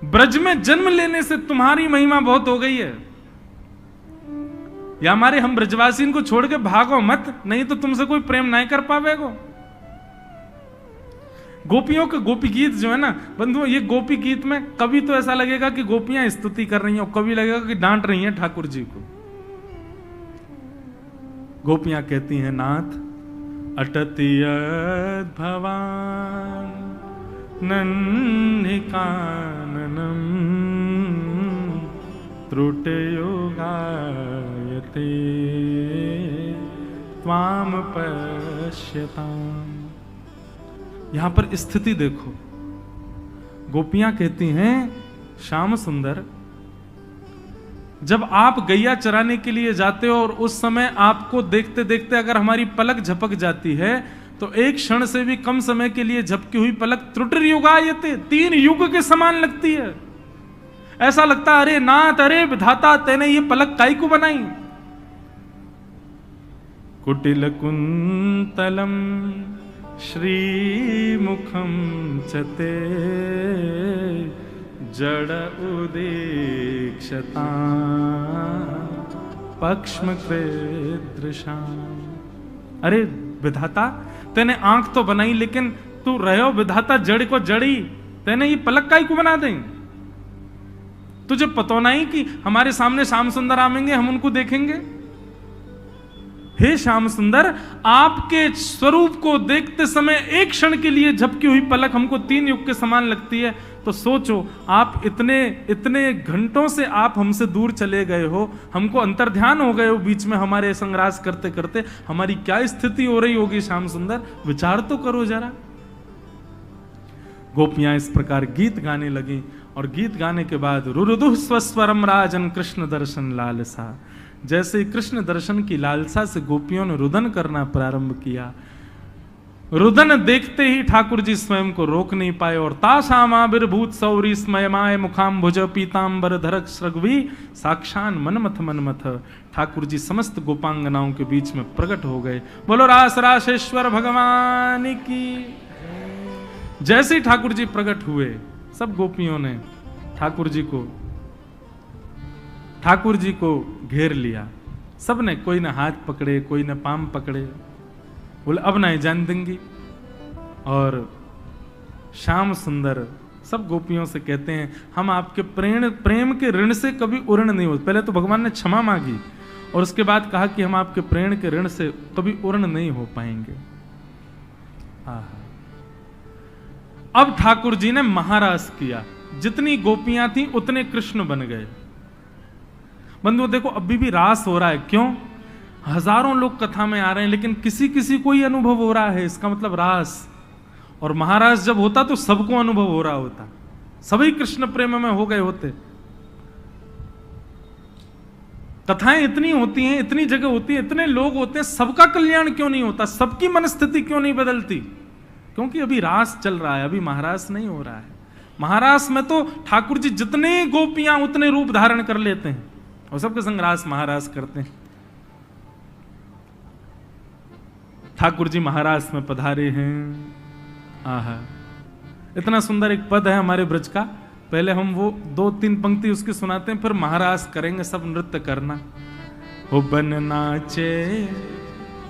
ब्रज में जन्म लेने से तुम्हारी महिमा बहुत हो गई है। या हमारे हम ब्रजवासी को छोड़ के भागो मत, नहीं तो तुमसे कोई प्रेम नहीं कर पावेगो। गोपियों के गोपी गीत जो है ना बंधुओं, ये गोपी गीत में कभी तो ऐसा लगेगा कि गोपियां स्तुति कर रही हैं और कभी लगेगा कि डांट रही हैं ठाकुर जी को। गोपियां कहती हैं, नाथ अटतियत भवान नन्हि काननम त्रुटयो गायते त्वाम पश्यताम। यहां पर स्थिति देखो, गोपियां कहती हैं श्याम सुंदर, जब आप गैया चराने के लिए जाते हो और उस समय आपको देखते देखते अगर हमारी पलक झपक जाती है तो एक क्षण से भी कम समय के लिए झपकी हुई पलक त्रुटिर्युगायते, 3 युग के समान लगती है। ऐसा लगता अरे नाथ, अरे विधाता, तेने ये पलक काई को बनाई। कुटिल कुंतलम श्रीमुखम चते जड़ उदीक्षता पक्ष्म कृदृशाम। अरे विधाता, तेने आंख तो बनाई, लेकिन तू रहो विधाता जड़ को जड़ी, तेने ये पलक काई को बना दें। तुझे पता नहीं कि हमारे सामने श्याम सुंदर आवेंगे, हम उनको देखेंगे। हे श्याम सुंदर, आपके स्वरूप को देखते समय एक क्षण के लिए झपकी हुई पलक हमको 3 युग के समान लगती है। तो सोचो, आप इतने घंटों से आप हमसे दूर चले गए हो, हमको अंतर्ध्यान हो गए हो बीच में हमारे संग्रास करते करते, हमारी क्या स्थिति हो रही होगी श्याम सुंदर, विचार तो करो जरा। गोपियां इस प्रकार गीत गाने लगी और गीत गाने के बाद रुरुदुः स्वस्वरम राजन कृष्ण दर्शन लालसा। जैसे कृष्ण दर्शन की लालसा से गोपियों ने रुदन करना प्रारंभ किया, रुदन देखते ही ठाकुर जी स्वयं को रोक नहीं पाए और तासामाविर्भूत सौरी स्मयमाय मुखाम्भुज पीतांबर धरक श्रगवी साक्षान मनमथ मनमथ। ठाकुर जी समस्त गोपांगनाओं के बीच में प्रकट हो गए। बोलो रास रासेश्वर भगवान की। जैसे ही ठाकुर जी प्रकट हुए, सब गोपियों ने ठाकुर जी को घेर लिया। सब ने, कोई ने हाथ पकड़े, कोई ने पाम पकड़े, बोले अब नहीं जान देंगी। और श्याम सुंदर सब गोपियों से कहते हैं, हम आपके प्रेम के ऋण से कभी उऋण नहीं हो। पहले तो भगवान ने क्षमा मांगी और उसके बाद कहा कि हम आपके प्रेम के ऋण से कभी उऋण नहीं हो पाएंगे। अब ठाकुर जी ने महारास किया, जितनी गोपियां थी उतने कृष्ण बन गए। बंधुओं देखो, अभी भी रास हो रहा है। क्यों? हजारों लोग कथा में आ रहे हैं, लेकिन किसी किसी को ही अनुभव हो रहा है। इसका मतलब रास और महारास जब होता तो सबको अनुभव हो रहा होता, सभी कृष्ण प्रेम में हो गए होते। कथाएं इतनी होती हैं, इतनी जगह होती है, इतने लोग होते हैं, सबका कल्याण क्यों नहीं होता? सबकी मनस्थिति क्यों नहीं बदलती? क्योंकि अभी रास चल रहा है, अभी महारास नहीं हो रहा है। महारास में तो ठाकुर जी जितने गोपियां उतने रूप धारण कर लेते हैं और सबके संग रास महारास करते हैं। ठाकुर जी महारास में पधारे हैं। आहा, इतना सुंदर एक पद है हमारे ब्रज का। पहले हम वो 2-3 पंक्ति उसकी सुनाते हैं, फिर महारास करेंगे, सब नृत्य करना। हो बन नाचे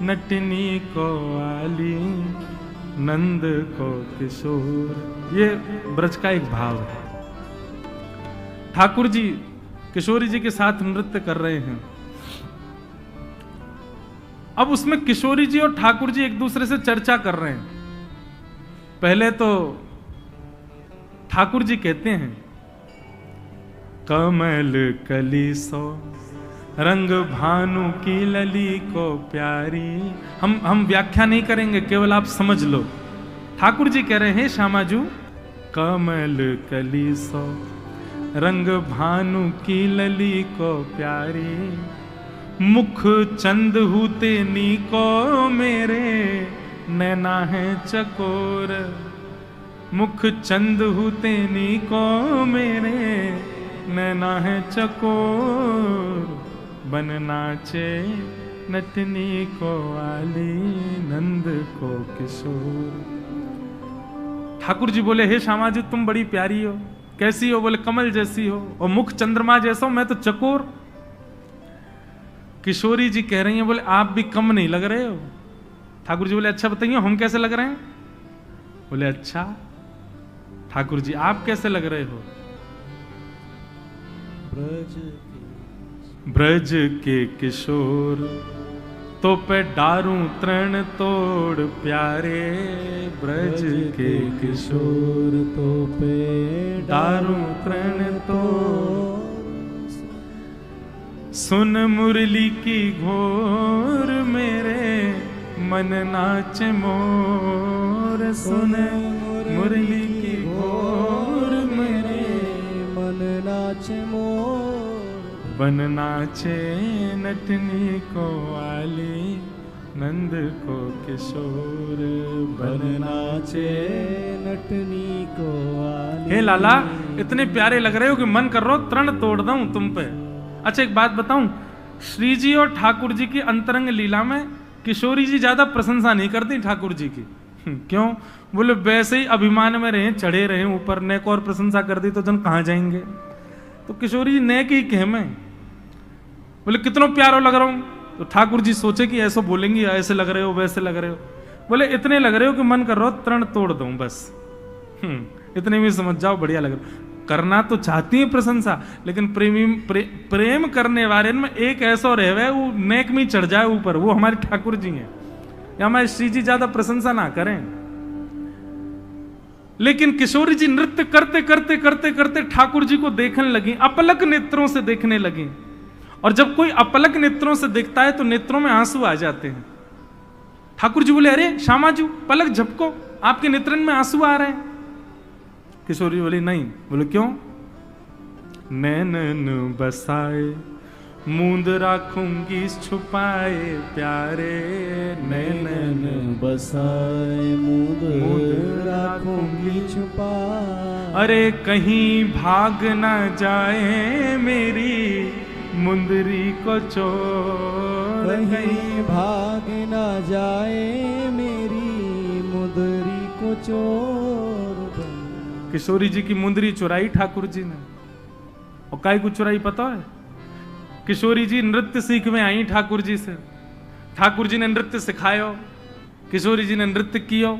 नटनी को आली, नंद को किशोर, ये ब्रज का एक भाव है। ठाकुर जी किशोरी जी के साथ नृत्य कर रहे हैं। अब उसमें किशोरी जी और ठाकुर जी एक दूसरे से चर्चा कर रहे हैं। पहले तो ठाकुर जी कहते हैं, कमल कली सो रंग भानु की लली को प्यारी। हम व्याख्या नहीं करेंगे, केवल आप समझ लो। ठाकुर जी कह रहे हैं, श्यामाजू कमल कली सो रंग भानु की लली को प्यारी, मुख चंद हुते नी को मेरे नैना है चकोर, मुख चंद हुते नी को मेरे नैना है चकोर, बन नाचे नटनी को आली नंद को किशोर। ठाकुर जी बोले, हे श्यामा जी तुम बड़ी प्यारी हो, कैसी हो? बोले कमल जैसी हो, और मुख चंद्रमा जैसा हो, मैं तो चकोर। किशोरी जी कह रही हैं, बोले आप भी कम नहीं लग रहे हो। ठाकुर जी बोले, अच्छा बताइए हम कैसे लग रहे हैं? बोले अच्छा। ठाकुर जी आप कैसे लग रहे हो? ब्रज के किशोर तो पे डारूं तृण तोड़ प्यारे, ब्रज के किशोर तो पे डारूं तृण तोड़, सुन मुरली की घोर मेरे मन नाच मोर, सुन मुरली की घोर मेरे मन नाच मोर, बन नाचे नटनी को आली नंद को किशोर, बन नाचे नटनी को आली। हे लाला इतने प्यारे लग रहे हो कि मन कर रहा हो तृण तोड़ दूं तुम पे। अच्छा एक बात बताऊं, श्री जी और ठाकुर जी की अंतरंग लीला में किशोरी जी ज्यादा प्रशंसा नहीं करती ठाकुर जी की। क्यों? बोले वैसे ही अभिमान में रहे, चढ़े रहे ऊपर, नेक और प्रशंसा कर दी तो जन कहां जाएंगे। तो किशोरी जी नेक ही कह में, बोले कितना प्यारो लग रहा हूं। तो ठाकुर जी सोचे कि ऐसा बोलेंगी, ऐसे लग रहे हो वैसे लग रहे हो। बोले इतने लग रहे हो कि मन कर रहा हो तृण तोड़ दूं बस। इतने भी समझ जाओ, बढ़िया लग रहा। करना तो चाहती है प्रशंसा, लेकिन प्रेम करने वाले में एक ऐसा रहे वो नेक में चढ़ जाए ऊपर, वो हमारे ठाकुर जी हैं। या हमारे श्री जी ज्यादा प्रशंसा ना करें। लेकिन किशोरी जी नृत्य करते करते करते करते ठाकुर जी को देखने लगी, अपलक नेत्रों से देखने लगी। और जब कोई अपलक नेत्रों से देखता है तो नेत्रों में आंसू आ जाते हैं। ठाकुर जी बोले, अरे श्यामाजू पलक झपको, आपके नेत्रन में आंसू आ रहे हैं। किशोरी बोली नहीं। बोले क्यों? नैनन बसाए मूंद राखूंगी छुपाए प्यारे, नैनन बसाए मूंद राखूंगी छुपाए। अरे कहीं भाग ना जाए मेरी मुंदरी को चोर, कहीं भाग ना जाए मेरी मुंदरी को चोर। किशोरी जी की मुंदरी चुराई ठाकुर जी ने। और काय को चुराई पता है? किशोरी जी नृत्य सीख में आई ठाकुर जी से। ठाकुर जी ने नृत्य सिखायो, किशोरी जी ने नृत्य कियो।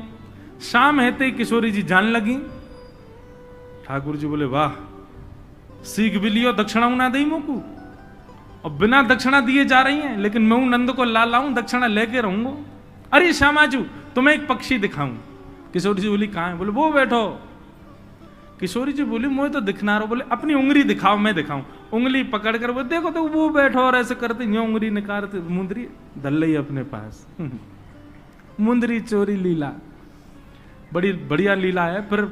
शाम हेते ही किशोरी जी जान लगी। ठाकुर जी बोले, वाह सीख भी लियो, दक्षिणा ना दई मोकू। और बिना दक्षिणा दिए जा रही हैं, लेकिन मैं नंद को ला लाऊं, दक्षिणा लेके रहूंगा। अरे श्यामाजू तुम्हें एक पक्षी दिखाऊं। किशोरी जी बोली कहां है? बोले वो बैठो। किशोरी जी बोली मुझे तो दिखना रहो। बोले अपनी उंगली दिखाओ, मैं दिखाऊं। उंगली पकड़ कर बोले देखो तो वो बैठो, और ऐसे करते ये उंगली निकालते, मुंदरी धल रही अपने पास। मुंदरी चोरी लीला बड़ी बढ़िया लीला है। फिर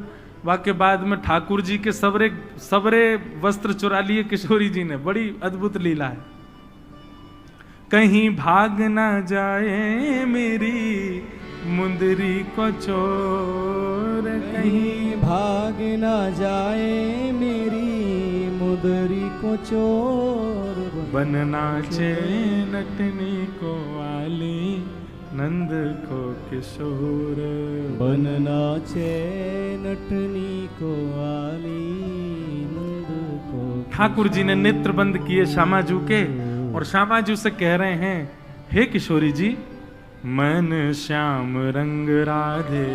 वाक्य बाद में ठाकुर जी के सबरे वस्त्र चुरा लिए किशोरी जी ने, बड़ी अद्भुत लीला है। कहीं भाग ना जाए मेरी मुंदरी को चोर, कहीं भाग ना जाए मेरी मुंदरी को चोर। बन नाचे नटनी को आली नंद को किशोर, बन नाचे नटनी को आली नंद को। ठाकुर जी ने नेत्र बंद किए श्यामाजू के, और श्यामाजू से कह रहे हैं, हे किशोरी जी मन श्याम रंग राधे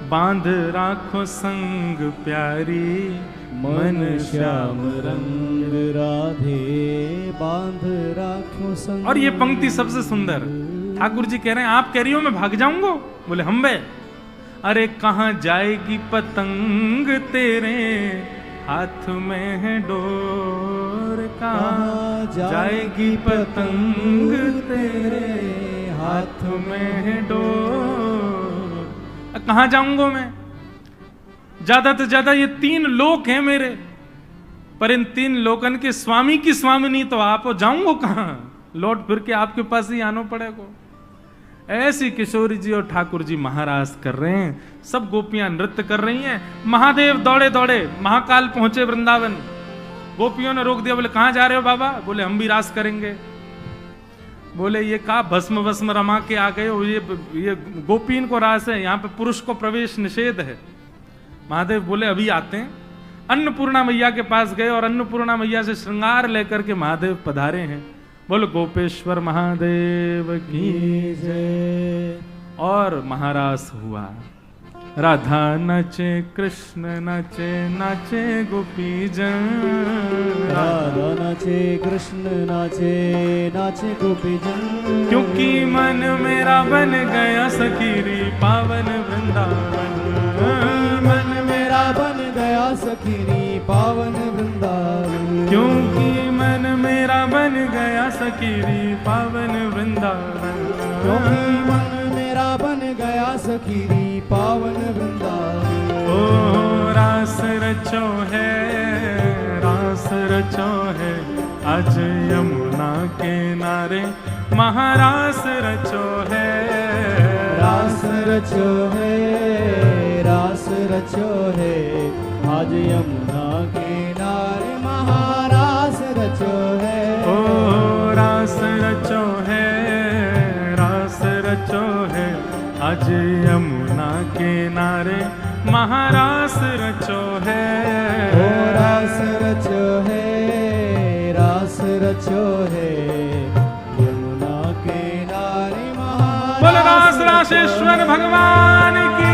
बांध राखो संग प्यारी, मन श्याम रंग राधे बांध राखो संग। और ये पंक्ति सबसे सुंदर। ठाकुर जी कह रहे हैं आप कह रही हो मैं भाग जाऊंगा? बोले हम बे अरे कहाँ जाएगी पतंग तेरे हाथ में है डोर, कहाँ जाएगी पतंग तेरे हाथ में है डोर। कहाँ जाऊंगा मैं? ज्यादा से ज्यादा ये 3 लोक हैं मेरे, पर इन 3 लोकन के स्वामी की स्वामिनी तो आप हो, जाऊंगा कहां? लौट फिर के आपके पास ही आना पड़ेगा। ऐसी किशोरी जी और ठाकुर जी महाराज कर रहे हैं, सब गोपियां नृत्य कर रही हैं। महादेव दौड़े दौड़े महाकाल पहुंचे वृंदावन। गोपियों ने रोक दिया, बोले कहां जा रहे हो बाबा? बोले हम भी रास करेंगे। बोले ये का भस्म भस्म रमा के आ गए हो, ये गोपीन को रास है, यहाँ पे पुरुष को प्रवेश निषेध है। महादेव बोले अभी आते हैं। अन्नपूर्णा मैया के पास गए और अन्नपूर्णा मैया से श्रृंगार लेकर के महादेव पधारे हैं। बोलो गोपेश्वर महादेव की जय। और महारास हुआ। राधा नाचे कृष्ण नाचे, नाचे गोपी जन। राधा नाचे कृष्ण नाचे, नाचे गोपी जन। क्योंकि मन मेरा बन गया सखीरी पावन वृंदावन। मन मेरा बन गया सखीरी पावन वृंदावन। क्योंकि मन मेरा बन गया सखीरी पावन वृंदावन। क्योंकि मन मेरा बन गया सखीरी पावन वृंदावन। ओ रास रचो है, रास रचो है आज यमुना के नारे, महारास रचो है। रास रचो है, रास रचो है आज यमुना किनारे, महारास रचो है। ओ रास रचो है, रास रचो है आज यमुना किनारे, महारास रचो है। ओ रास रचो है, रास रचो है यमुना किनारे, महारास। बोल रास रासेश्वर भगवान की।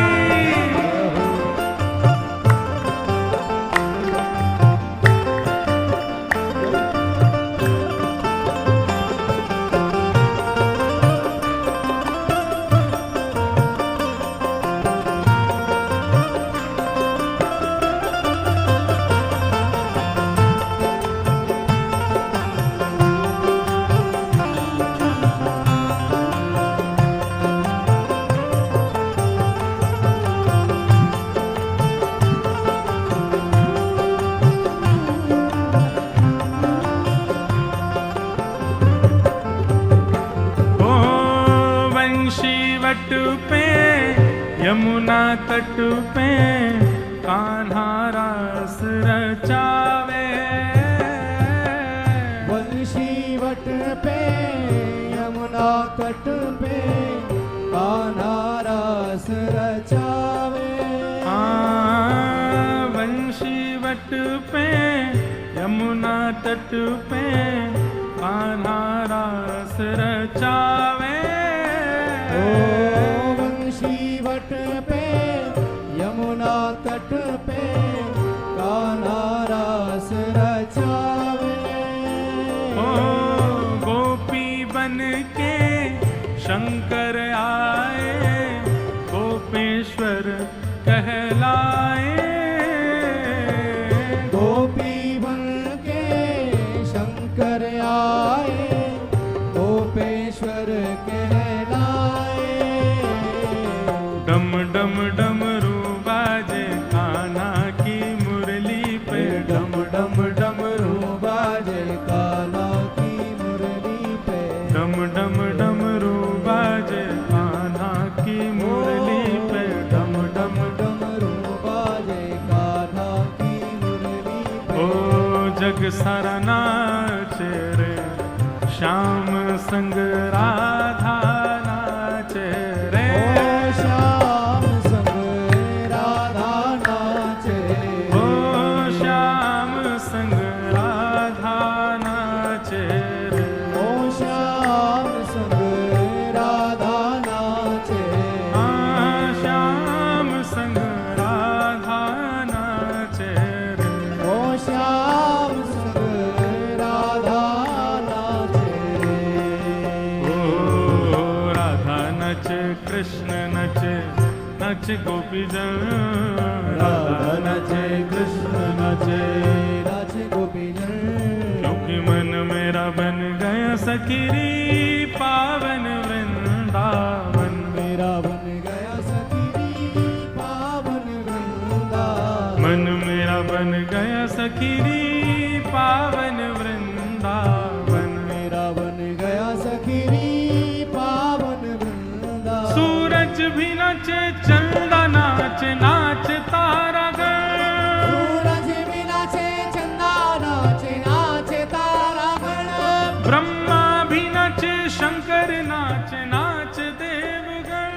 यमुना तट पे कान्हा रास रचावे। वंशी वट पे यमुना तट पे कान्हा रास रचावे। वंशी वट पे यमुना तट पे कान्हा रास रचावे। वट पे यमुना तट पे कान्हा रास रचावे। ओ गोपी बन के शंकर आए, गोपेश्वर कहलाए। गोपी बन के शंकर आए, गोपेश्वर कहलाए। डम डम डमरू बाजे कान्हा की मुरली पे, डम डम डमरू बाजे कान्हा की मुरली पे। डम डम डमरू बाजे कान्हा की मुरली पे। डम डम डमरू बाजे कान्हा की मुरली पे। ओ जग सारा नाचे रे, श्याम संग राधा नाचे रे। श्याम संग राधा नाचे। ओ श्याम संग राधा नाचे रे। ओ श्याम संग राधा नाचे। श्याम संग राधा नाचे रे। ओ श्याम संग राधा नाचे। ओ नाचे गोपी जन, राधा नाचे कृष्ण नाचे नाचे गोपी जन। क्योंकि मन मेरा बन गया सखीरी पावन वृंदावन। मेरा बन गया सखीरी पावन वृंदावन। मन मेरा बन गया सखीरी पावन वृंदावन। मेरा बन गया सखीरी पावन वृंदावन। सूरज भी नाचे चंदा नाचे नाचे तारागण। सूरज भी नाचे चंदा नाचे नाचे तारागण। ब्रह्मा भी नाचे शंकर नाचे नाचे देवगण।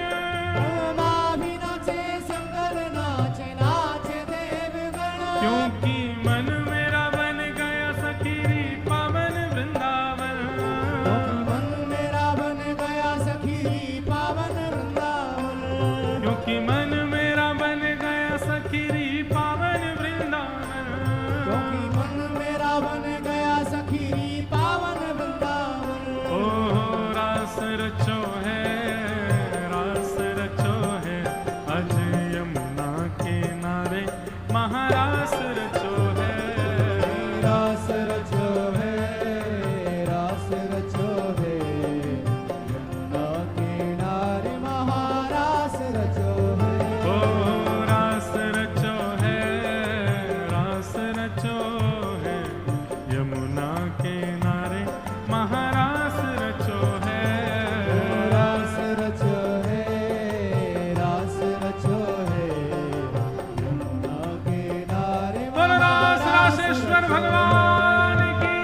ब्रह्मा भी नाचे शंकर नाचे नाचे देवगण। क्योंकि मन मेरा बन गया सखीरी पावन वृंदावन। मन मेरा बन गया सखीरी पावन वृंदावन। क्योंकि मन मेरा बन गया सखीरी पावन वृंदावन। क्योंकि मन मेरा बन गया सखीरी पावन वृंदावन। ओ रास रचो है, रास रचो है, अज यमुना किनारे महारास रचो है। रास रचो है, रास रचो है, यमुना किनारे महारास रचो है। ओ रास रचो है, रास रचो है, यमुना किनारे महारास रचो है। रास रचो है, रास रचो है, यमुना किनारे बोलो रास रासेश्वर भगवान की।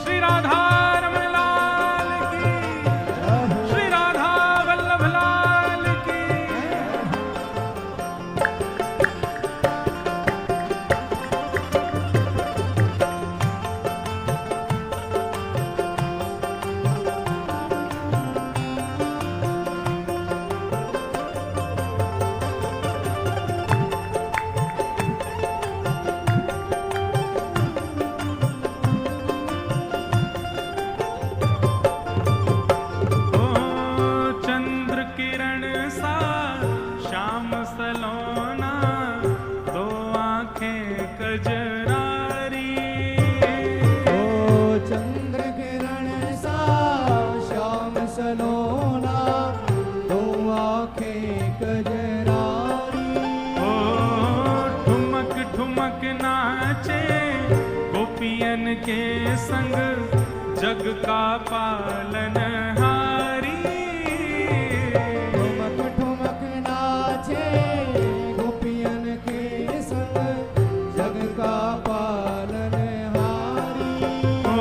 श्री राधा रमण लाल की, श्री राधा वल्लभ लाल की। ओ चंद्र किरण सा श्याम सलोना, दो आंखें कजरारी। ओ चंद्र किरण सा श्याम सलोना, दो आंखें कजरारी। ओ ठुमक ठुमक नाचे गोपियन के संग, जग का पालनहारी। ठुमक ठुमक नाचे गोपियन के संग, जग का पालनहारी। ओ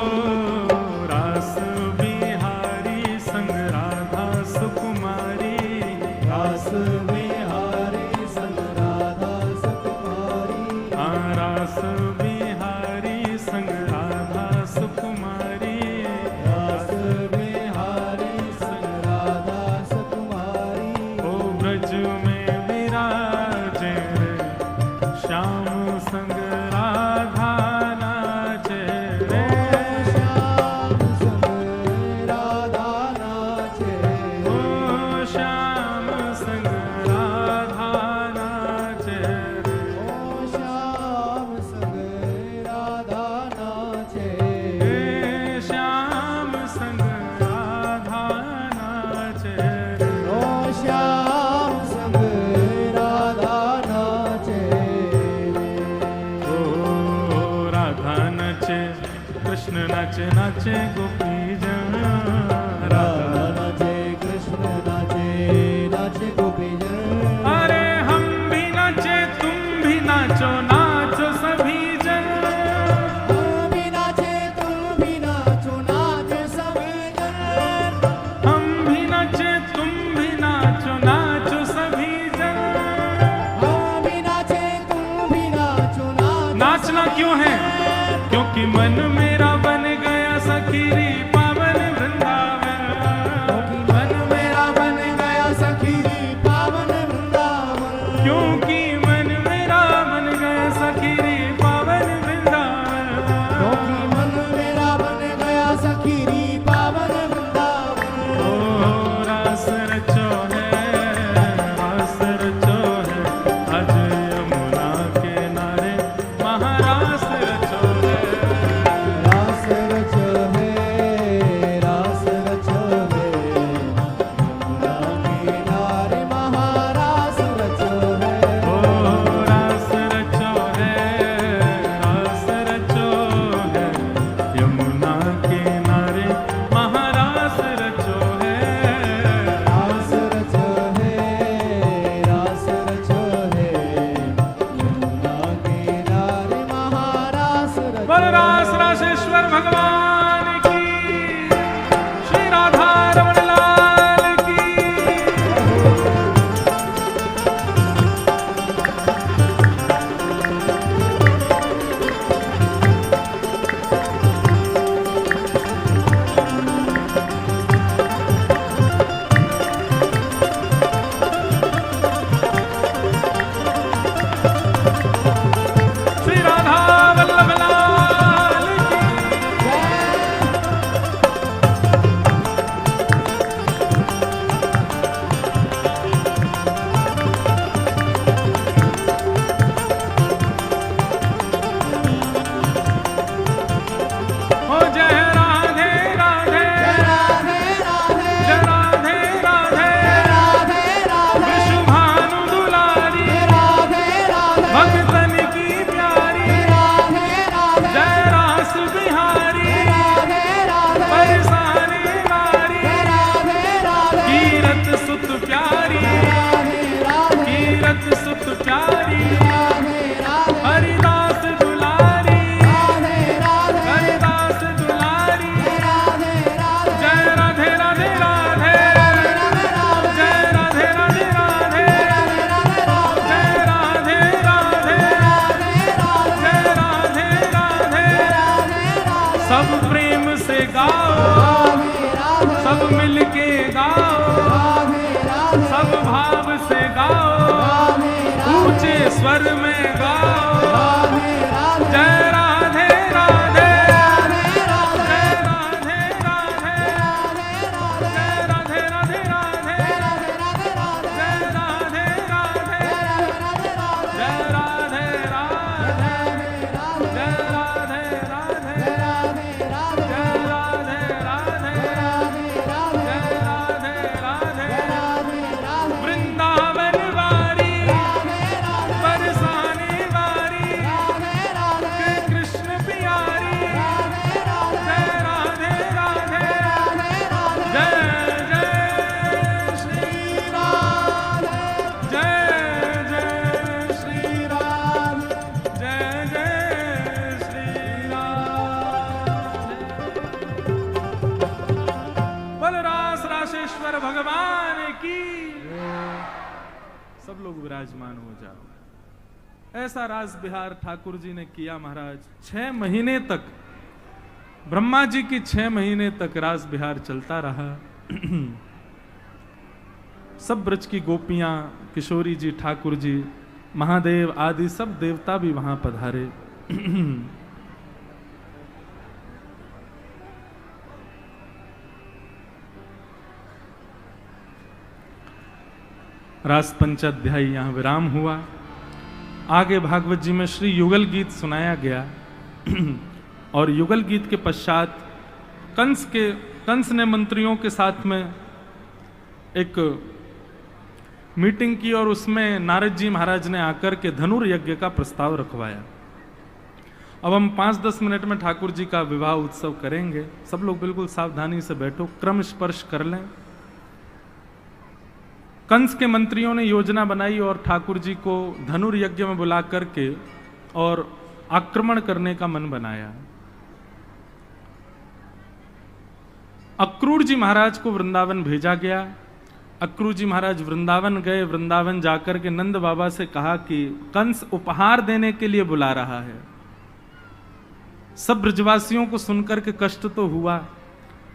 रास बिहारी संग राधा सुकुमारी। रास बिहारी संग राधा सुकुमारी। रास बिहारी संग राधा सुकुमारी। रास बिहारी संग राधा सुकुमारी। ओ ब्रज में विराजे रे, श्याम संग राधा नाचे रे। श्याम संग राधा नाचे। ओ श्याम संग राधा नाचे रे। ओ श्याम संग राधा नाचे। हे श्याम संग राधा नाचे रे। ओ श्याम संग राधा नाचे। ओ राधा नाचे, कृष्ण नाचे नाचे गोपी जन। राधा नाचे कृष्ण नाचे नाचे गोपी जन। अरे हम भी नाचे तुम भी नाचो, नाचो सभी जन। हम भी नाचे तुम भी नाचो नाचे सभी जन। हम भी नाचे तुम भी नाचो, नाचो सभी जन। हम भी नाचे तुम भी नाचो नाचो। नाचना क्यों है? क्योंकि मन मेरा बन गया सखीरी पावन वृंदावन। क्योंकि मन मेरा बन गया सखीरी पावन वृंदावन। क्योंकि मन मेरा बन गया सखीरी बोल रास रासेश्वर भगवान की, श्री राधा रमण लाल की। श्री राधा वल्लभ लाल की। हो जय राधे राधे, जय राधे राधे, विश्वभानु दुलारी, भक्तन की प्यारी, जय रास बिहारी, बरसाने वारी, कीरत सुत प्यारी, कीरत सुत प्यारी, हरिदास दुलारी, हरिदास दुलारी, जय राधे राधे राधे, जय राधे राधे राधे, जय राधे राधे, जय राधे राधे। सब प्रेम से गाओ, सब मिलके गाओ, सब भाव से गाओ, ऊंचे स्वर में गाओ, जय राधे राधे, जय राधे राधे, जय राधे राधे राधे, जय राधे राधे, जय राधे राधे, जय राधे राधे, जय राधे राधे, जय राधे राधे। वृंदावन वारी, बरसाने वारी, कृष्ण प्यारी, जय राधे राधे, जय जय श्री राम, जय जय श्री राम, जय जय श्री राम। बोल रास रासेश्वर भगवान की। सब लोग विराजमान हो जाओ। ऐसा रास बिहार ठाकुर जी ने किया महाराज। 6 महीने तक, ब्रह्मा जी की 6 महीने तक रास बिहार चलता रहा। सब ब्रज की गोपियां, किशोरी जी, ठाकुर जी, महादेव आदि सब देवता भी वहां पधारे। रास पंचाध्यायी यहाँ विराम हुआ। आगे भागवत जी में श्री युगल गीत सुनाया गया और युगल गीत के पश्चात कंस ने मंत्रियों के साथ में एक मीटिंग की और उसमें नारद जी महाराज ने आकर के धनुर्यज्ञ का प्रस्ताव रखवाया। अब हम 5-10 मिनट में ठाकुर जी का विवाह उत्सव करेंगे। सब लोग बिल्कुल सावधानी से बैठो, क्रम स्पर्श कर लें। कंस के मंत्रियों ने योजना बनाई और ठाकुर जी को धनुर्यज्ञ में बुला करके और आक्रमण करने का मन बनाया। अक्रूर जी महाराज को वृंदावन भेजा गया। अक्रूर जी महाराज वृंदावन गए। वृंदावन जाकर के नंद बाबा से कहा कि कंस उपहार देने के लिए बुला रहा है। सब ब्रजवासियों को सुनकर के कष्ट तो हुआ,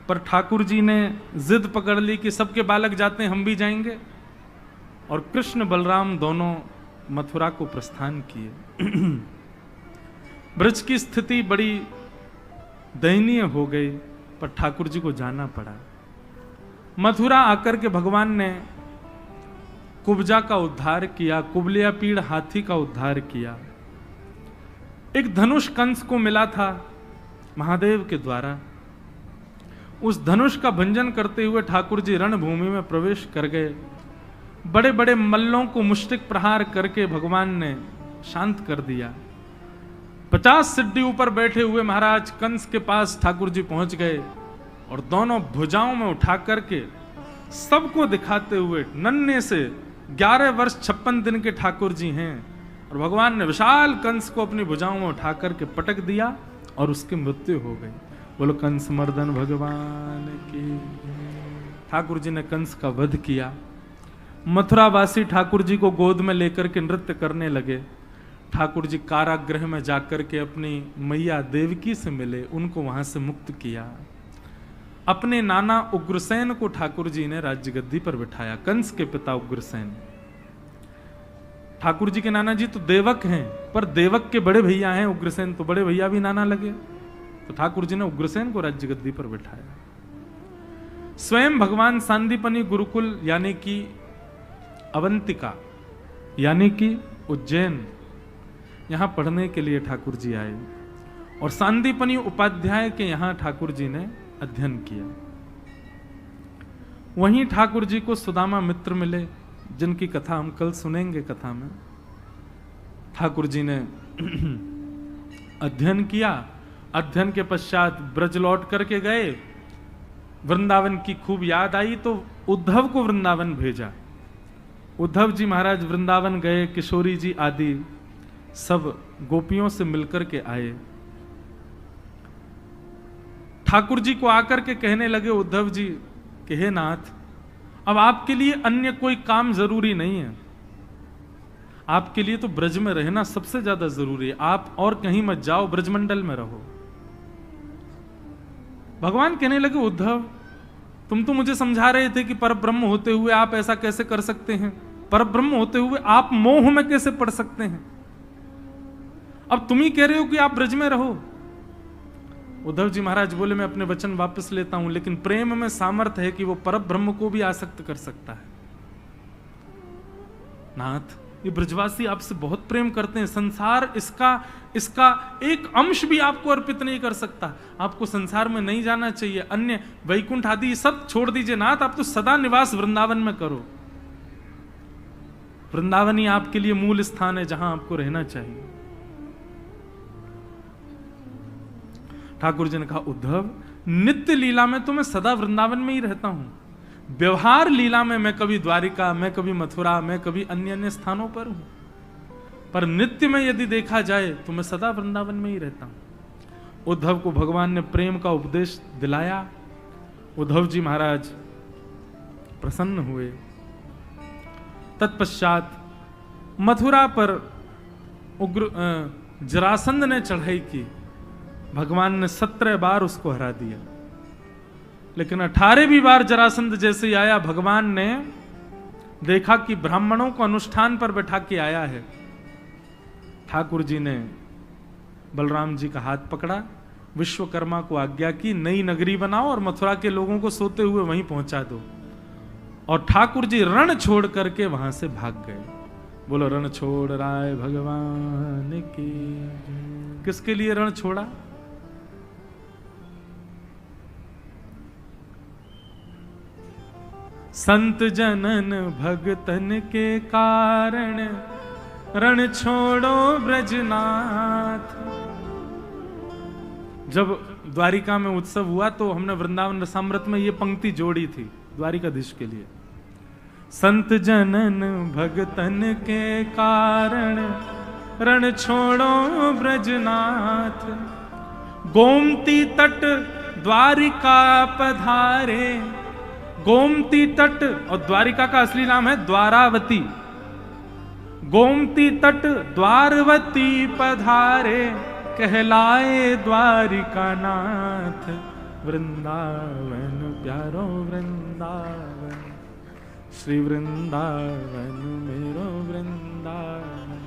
पर ठाकुर जी ने जिद पकड़ ली कि सबके बालक जाते हैं, हम भी जाएंगे। और कृष्ण बलराम दोनों मथुरा को प्रस्थान किए। ब्रज की स्थिति बड़ी दयनीय हो गई, पर ठाकुर जी को जाना पड़ा। मथुरा आकर के भगवान ने कुब्जा का उद्धार किया, कुबलिया पीड़ हाथी का उद्धार किया। एक धनुष कंस को मिला था महादेव के द्वारा। उस धनुष का भंजन करते हुए ठाकुर जी रणभूमि में प्रवेश कर गए। बड़े बड़े मल्लों को मुष्टिक प्रहार करके भगवान ने शांत कर दिया। 50 सिद्धि ऊपर बैठे हुए महाराज कंस के पास ठाकुर जी पहुंच गए और दोनों भुजाओं में उठा करके सबको दिखाते हुए, नन्हे से 11 वर्ष 56 दिन के ठाकुर जी हैं, और भगवान ने विशाल कंस को अपनी भुजाओं में उठा करके पटक दिया और उसकी मृत्यु हो गई। बोलो कंस मर्दन भगवान की। ठाकुर जी ने कंस का वध किया। मथुरावासी ठाकुर जी को गोद में लेकर के नृत्य करने लगे। ठाकुर जी कारागृह में जाकर के अपनी मैया देवकी से मिले, उनको वहां से मुक्त किया। अपने नाना उग्रसेन को ठाकुर जी ने राज्य गद्दी पर बिठाया। कंस के पिता उग्रसेन, ठाकुर जी के नाना जी तो देवक हैं, पर देवक के बड़े भैया हैं उग्रसेन, तो बड़े भैया भी नाना लगे। तो ठाकुर जी ने उग्रसेन को राज्य गद्दी पर बिठाया। स्वयं भगवान सांदीपनि गुरुकुल यानी कि अवंतिका यानी कि उज्जैन, यहां पढ़ने के लिए ठाकुर जी आए और सांदीपनि उपाध्याय के यहां ठाकुर जी ने अध्ययन किया। वहीं ठाकुर जी को सुदामा मित्र मिले, जिनकी कथा हम कल सुनेंगे कथा में। ठाकुर जी ने अध्ययन किया। अध्ययन के पश्चात ब्रज लौट करके गए। वृंदावन की खूब याद आई तो उद्धव को वृंदावन भेजा। उद्धव जी महाराज वृंदावन गए। किशोरी जी आदि सब गोपियों से मिलकर के आए। ठाकुर जी को आकर के कहने लगे उद्धव जी कि हे नाथ, अब आपके लिए अन्य कोई काम जरूरी नहीं है, आपके लिए तो ब्रज में रहना सबसे ज्यादा जरूरी है। आप और कहीं मत जाओ, ब्रजमंडल में रहो। भगवान कहने लगे उद्धव, तुम तो मुझे समझा रहे थे कि परब्रह्म होते हुए आप ऐसा कैसे कर सकते हैं, परब्रह्म होते हुए आप मोह में कैसे पड़ सकते हैं। अब तुम ही कह रहे हो कि आप ब्रज में रहो। उद्धव जी महाराज बोले मैं अपने वचन वापस लेता हूं, लेकिन प्रेम में सामर्थ्य है कि वो परब्रह्म को भी आसक्त कर सकता है। नाथ, ये ब्रजवासी आपसे बहुत प्रेम करते हैं, संसार इसका एक अंश भी आपको अर्पित नहीं कर सकता। आपको संसार में नहीं जाना चाहिए, अन्य वैकुंठ आदि सब छोड़ दीजिए नाथ, आप तो सदा निवास वृंदावन में करो। वृंदावन ही आपके लिए मूल स्थान है जहां आपको रहना चाहिए। ठाकुर जी ने कहा उद्धव, नित्य लीला में तो मैं सदा वृंदावन में ही रहता हूं, व्यवहार लीला में मैं कभी द्वारिका, मैं कभी मथुरा, मैं कभी अन्य अन्य स्थानों पर हूं, पर नित्य में यदि देखा जाए तो मैं सदा वृंदावन में ही रहता हूं। उद्धव को भगवान ने प्रेम का उपदेश दिलाया। उद्धव जी महाराज प्रसन्न हुए। तत्पश्चात मथुरा पर जरासंध ने चढ़ाई की। भगवान ने 17 बार उसको हरा दिया, लेकिन 18वीं बार जरासंध जैसे ही आया, भगवान ने देखा कि ब्राह्मणों को अनुष्ठान पर बैठा के आया है। ठाकुर जी ने बलराम जी का हाथ पकड़ा, विश्वकर्मा को आज्ञा की नई नगरी बनाओ और मथुरा के लोगों को सोते हुए वहीं पहुंचा दो। और ठाकुर जी रण छोड़ करके वहां से भाग गए। बोलो रण छोड़ राय भगवान की। किसके लिए रण छोड़ा? संत जनन भगतन के कारण रण छोड़ो ब्रजनाथ। जब द्वारिका में उत्सव हुआ तो हमने वृंदावन रसामृत में ये पंक्ति जोड़ी थी द्वारिकाधीश के लिए। संत जनन भगतन के कारण रण छोड़ो ब्रजनाथ। गोमती तट द्वारिका पधारे। गोमती तट, और द्वारिका का असली नाम है द्वारावती। गोमती तट द्वारवती पधारे, कहलाए द्वारिका नाथ। वृंदावन प्यारो वृंदावन, श्री वृंदावन मेरो वृंदावन।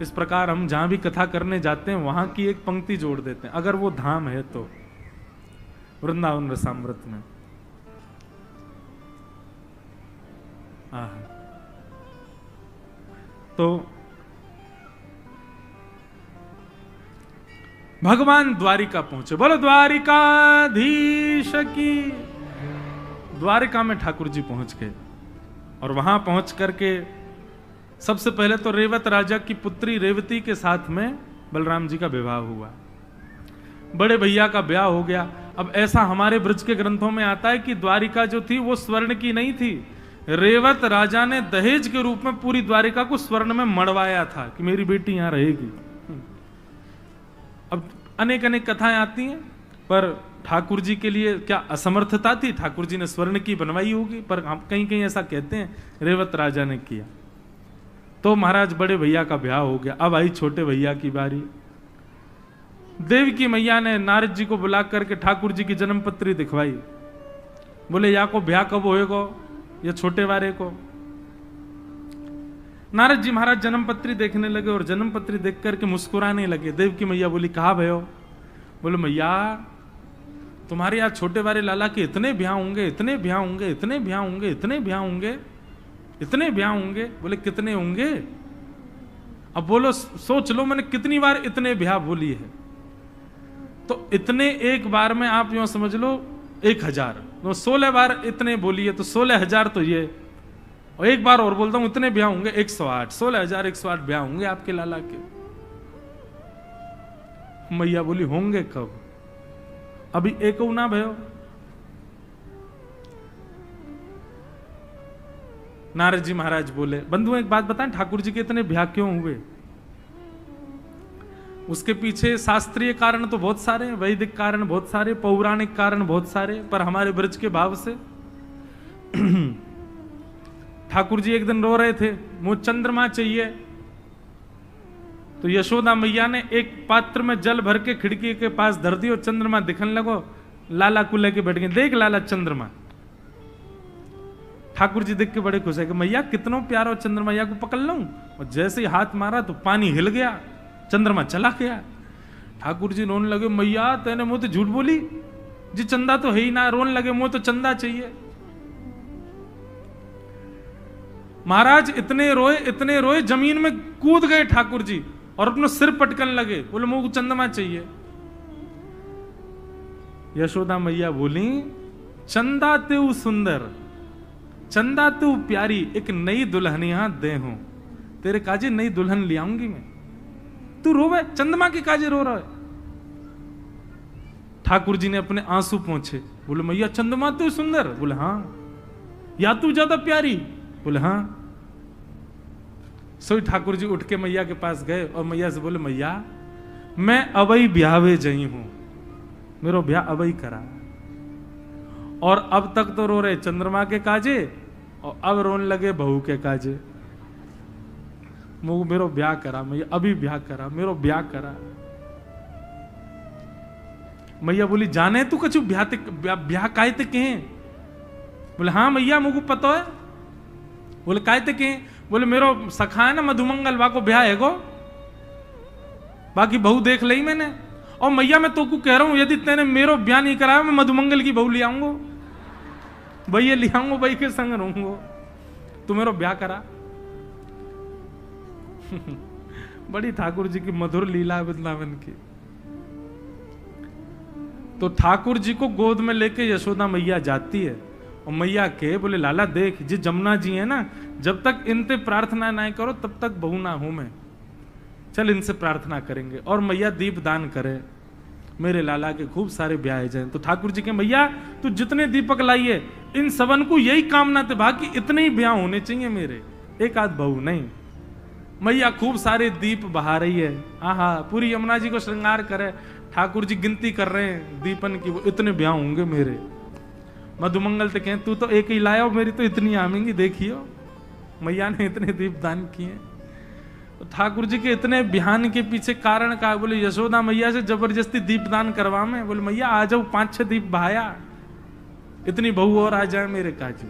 इस प्रकार हम जहां भी कथा करने जाते हैं वहां की एक पंक्ति जोड़ देते हैं, अगर वो धाम है तो। वृंदावन रसामृत में तो भगवान द्वारिका पहुंचे। बोलो द्वारिकाधीश की। द्वारिका में ठाकुर जी पहुंच गए और वहां पहुंच करके सबसे पहले तो रेवत राजा की पुत्री रेवती के साथ में बलराम जी का विवाह हुआ। बड़े भैया का ब्याह हो गया। अब ऐसा हमारे ब्रज के ग्रंथों में आता है कि द्वारिका जो थी वो स्वर्ण की नहीं थी। रेवत राजा ने दहेज के रूप में पूरी द्वारिका को स्वर्ण में मड़वाया था कि मेरी बेटी यहां रहेगी। अब अनेक अनेक कथाएं आती हैं, पर ठाकुर जी के लिए क्या असमर्थता थी? ठाकुर जी ने स्वर्ण की बनवाई होगी, पर हम कहीं कहीं ऐसा कहते हैं रेवत राजा ने किया। तो महाराज बड़े भैया का ब्याह हो गया, अब आई छोटे भैया की बारी। देवकी मैया ने नारद जी को बुला करके ठाकुर जी की जन्म पत्री दिखवाई। बोले या को ब्याह कब होएगो, ये छोटे वारे को। नारद जी महाराज जन्म पत्री देखने लगे और जन्म पत्री देख करके मुस्कुराने लगे। देवकी मैया बोली कहा भयो? बोले मैया तुम्हारे यहाँ छोटे वारे लाला के इतने ब्याह होंगे, इतने ब्याह होंगे, इतने ब्याह होंगे, इतने ब्याह होंगे, इतने ब्याह होंगे। बोले कितने होंगे? अब बोलो, सोच लो मैंने कितनी बार इतने ब्याह बोली है। तो इतने एक बार में आप यूं समझ लो 1000, तो 16 बार इतने बोली है तो 16,000 तो ये, और एक बार और बोलता हूं इतने ब्याह होंगे 108, 16,108 ब्याह होंगे आपके लाला के। मैया बोली होंगे कब? अभी एक ना भयो। नारद जी महाराज बोले बंधु एक बात बताएं, ठाकुर जी के इतने ब्याह क्यों हुए? उसके पीछे शास्त्रीय कारण तो बहुत सारे, वैदिक कारण बहुत सारे, पौराणिक कारण बहुत सारे, पर हमारे ब्रज के भाव से ठाकुर जी एक दिन रो रहे थे, मुझे चंद्रमा चाहिए। तो यशोदा मैया ने एक पात्र में जल भर के खिड़की के पास धर दी और चंद्रमा दिखने लगो। लाला को लेके बैठ गए, देख लाला चंद्रमा। ठाकुर जी देख के बड़े खुश है कि मैया कितना प्यारा चंद्रमा, मैया को पकड़ लूं। और जैसे ही हाथ मारा तो पानी हिल गया, चंद्रमा चला गया। ठाकुर जी रोने लगे, मैया तेने मुंह तो झूठ बोली जी, चंदा तो है ही ना। रोने लगे, मुंह तो चंदा चाहिए। महाराज इतने रोए जमीन में कूद गए ठाकुर जी और अपना सिर पटकन लगे, बोले मुंह को चंद्रमा चाहिए। यशोदा मैया बोली चंदा तेऊ सुंदर, चंदा तू प्यारी, एक नई दुल्हन यहां दे हूं, तेरे काजे नई दुल्हन ले आऊंगी मैं। तू रोवे, चंद्रमा के काजे रो रहा है? ठाकुर जी ने अपने आंसू पोंछे, बोले मैया चंद्रमा तू सुंदर? बोले हाँ। या तू ज्यादा प्यारी? बोले हाँ। सोई ठाकुर जी उठ के मैया के पास गए और मैया से बोले मैया मैं अबई ब्याहवे जई हूं, मेरो ब्याह अबई करा। और अब तक तो रो रहे चंद्रमा के काजे और अब रोने लगे बहू के काजे। मेरो ब्याह करा मैया, अभी ब्याह करा, मेरो ब्याह करा। मैया बोली जाने तू कछु ब्याह काहे ते कहे? बोले हाँ मैया मुझको पता है। बोले काहे ते कहे? बोले मेरो सखा है ना मधुमंगल, वा को ब्याह है गो, बाकी बहू देख ली मैंने। और मैया मैं तो को कह रहा हूं यदि तेने मेरो ब्याह नहीं कराया मैं मधुमंगल की बहू ले आऊंगा, भैया ले आऊंगा, भाई के संग रहूंगा, तू मेरो ब्याह करा। बड़ी ठाकुर जी की मधुर लीला वृंदावन की। तो ठाकुर जी को गोद में लेके यशोदा मैया जाती है और मैया के बोले लाला देख जी जमुना जी है ना, जब तक इनसे प्रार्थना ना करो तब तक बहू ना हूं मैं, चल इनसे प्रार्थना करेंगे। और मैया दीप दान करे, मेरे लाला के खूब सारे ब्याह जाए। तो ठाकुर जी के मैया तू जितने दीपक लाइए इन सबन को यही कामना थे बाकी इतने ही ब्याह होने चाहिए मेरे, एक आध बहू नहीं। मैया खूब सारे दीप बहा रही है, आहा पूरी यमुना जी को श्रृंगार करे। ठाकुर जी गिनती कर रहे हैं दीपन की, वो इतने ब्याह होंगे मेरे। मधुमंगल तो कहें तू तो एक ही लाया, मेरी तो इतनी आमेंगी, देखियो मैया ने इतने दीप दान किए। तो ठाकुर जी के इतने बिहान के पीछे कारण का? बोले यशोदा मैया से जबरदस्ती दीप दान करवा में। बोले मैया आ जाओ, 5-6 दीप बहाया, इतनी बहू और आ जाए मेरे काजू।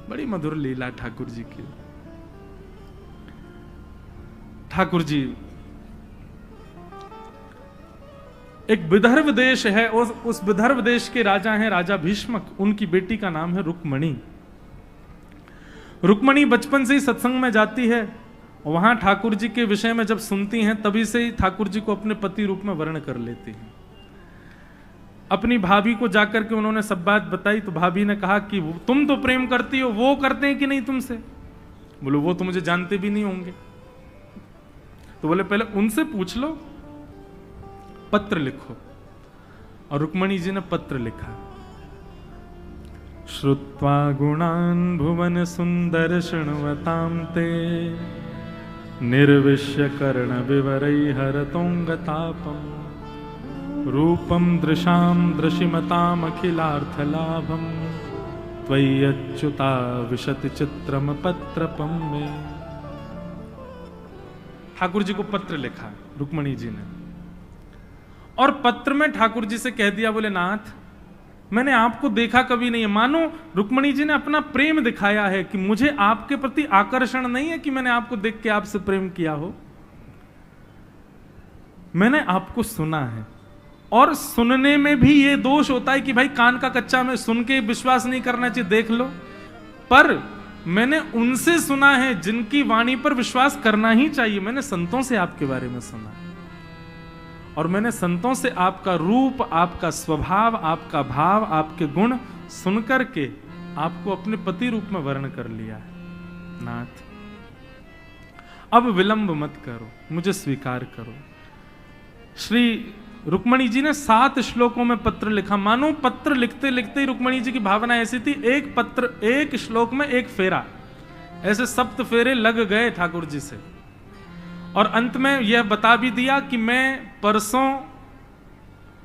बड़ी मधुर लीला ठाकुर जी की। ठाकुर जी एक विदर्भ देश है, उस विदर्भ देश के राजा हैं राजा भीष्मक, उनकी बेटी का नाम है रुक्मणी। रुक्मणी बचपन से ही सत्संग में जाती है, वहां ठाकुर जी के विषय में जब सुनती हैं तभी से ही ठाकुर जी को अपने पति रूप में वर्ण कर लेती हैं। अपनी भाभी को जाकर के उन्होंने सब बात बताई तो भाभी ने कहा कि तुम तो प्रेम करती हो, वो करते हैं कि नहीं तुमसे? बोले वो तो मुझे जानते भी नहीं होंगे। तो बोले पहले उनसे पूछ लो, पत्र लिखो। और रुक्मणी जी ने पत्र लिखा, श्रुत्वा गुणान् भुवन सुंदर शृण्वतां ते निर्विश्य कर्ण विवरै हरतोंगतापम रूपम दृशाम दृशिमताम अखिलार्थलाभम त्वय्यच्युता विशति चित्रम पत्रपम में। ठाकुर जी को पत्र लिखा रुक्मणी जी ने, और पत्र में ठाकुर जी से कह दिया, बोले नाथ मैंने आपको देखा कभी नहीं है। मानो रुक्मणी जी ने अपना प्रेम दिखाया है कि मुझे आपके प्रति आकर्षण नहीं है कि मैंने आपको देख के आपसे प्रेम किया हो, मैंने आपको सुना है। और सुनने में भी ये दोष होता है कि भाई कान का कच्चा में सुन के विश्वास नहीं करना चाहिए, देख लो। पर मैंने उनसे सुना है जिनकी वाणी पर विश्वास करना ही चाहिए। मैंने संतों से आपके बारे में सुना, और मैंने संतों से आपका रूप, आपका स्वभाव, आपका भाव, आपके गुण सुनकर के आपको अपने पति रूप में वर्ण कर लिया है। नाथ अब विलंब मत करो, मुझे स्वीकार करो। श्री रुक्मणी जी ने 7 श्लोकों में पत्र लिखा। मानो पत्र लिखते लिखते ही रुक्मणी जी की भावना ऐसी थी, एक पत्र एक श्लोक में एक फेरा, ऐसे 7 फेरे लग गए ठाकुर जी से। और अंत में यह बता भी दिया कि मैं परसों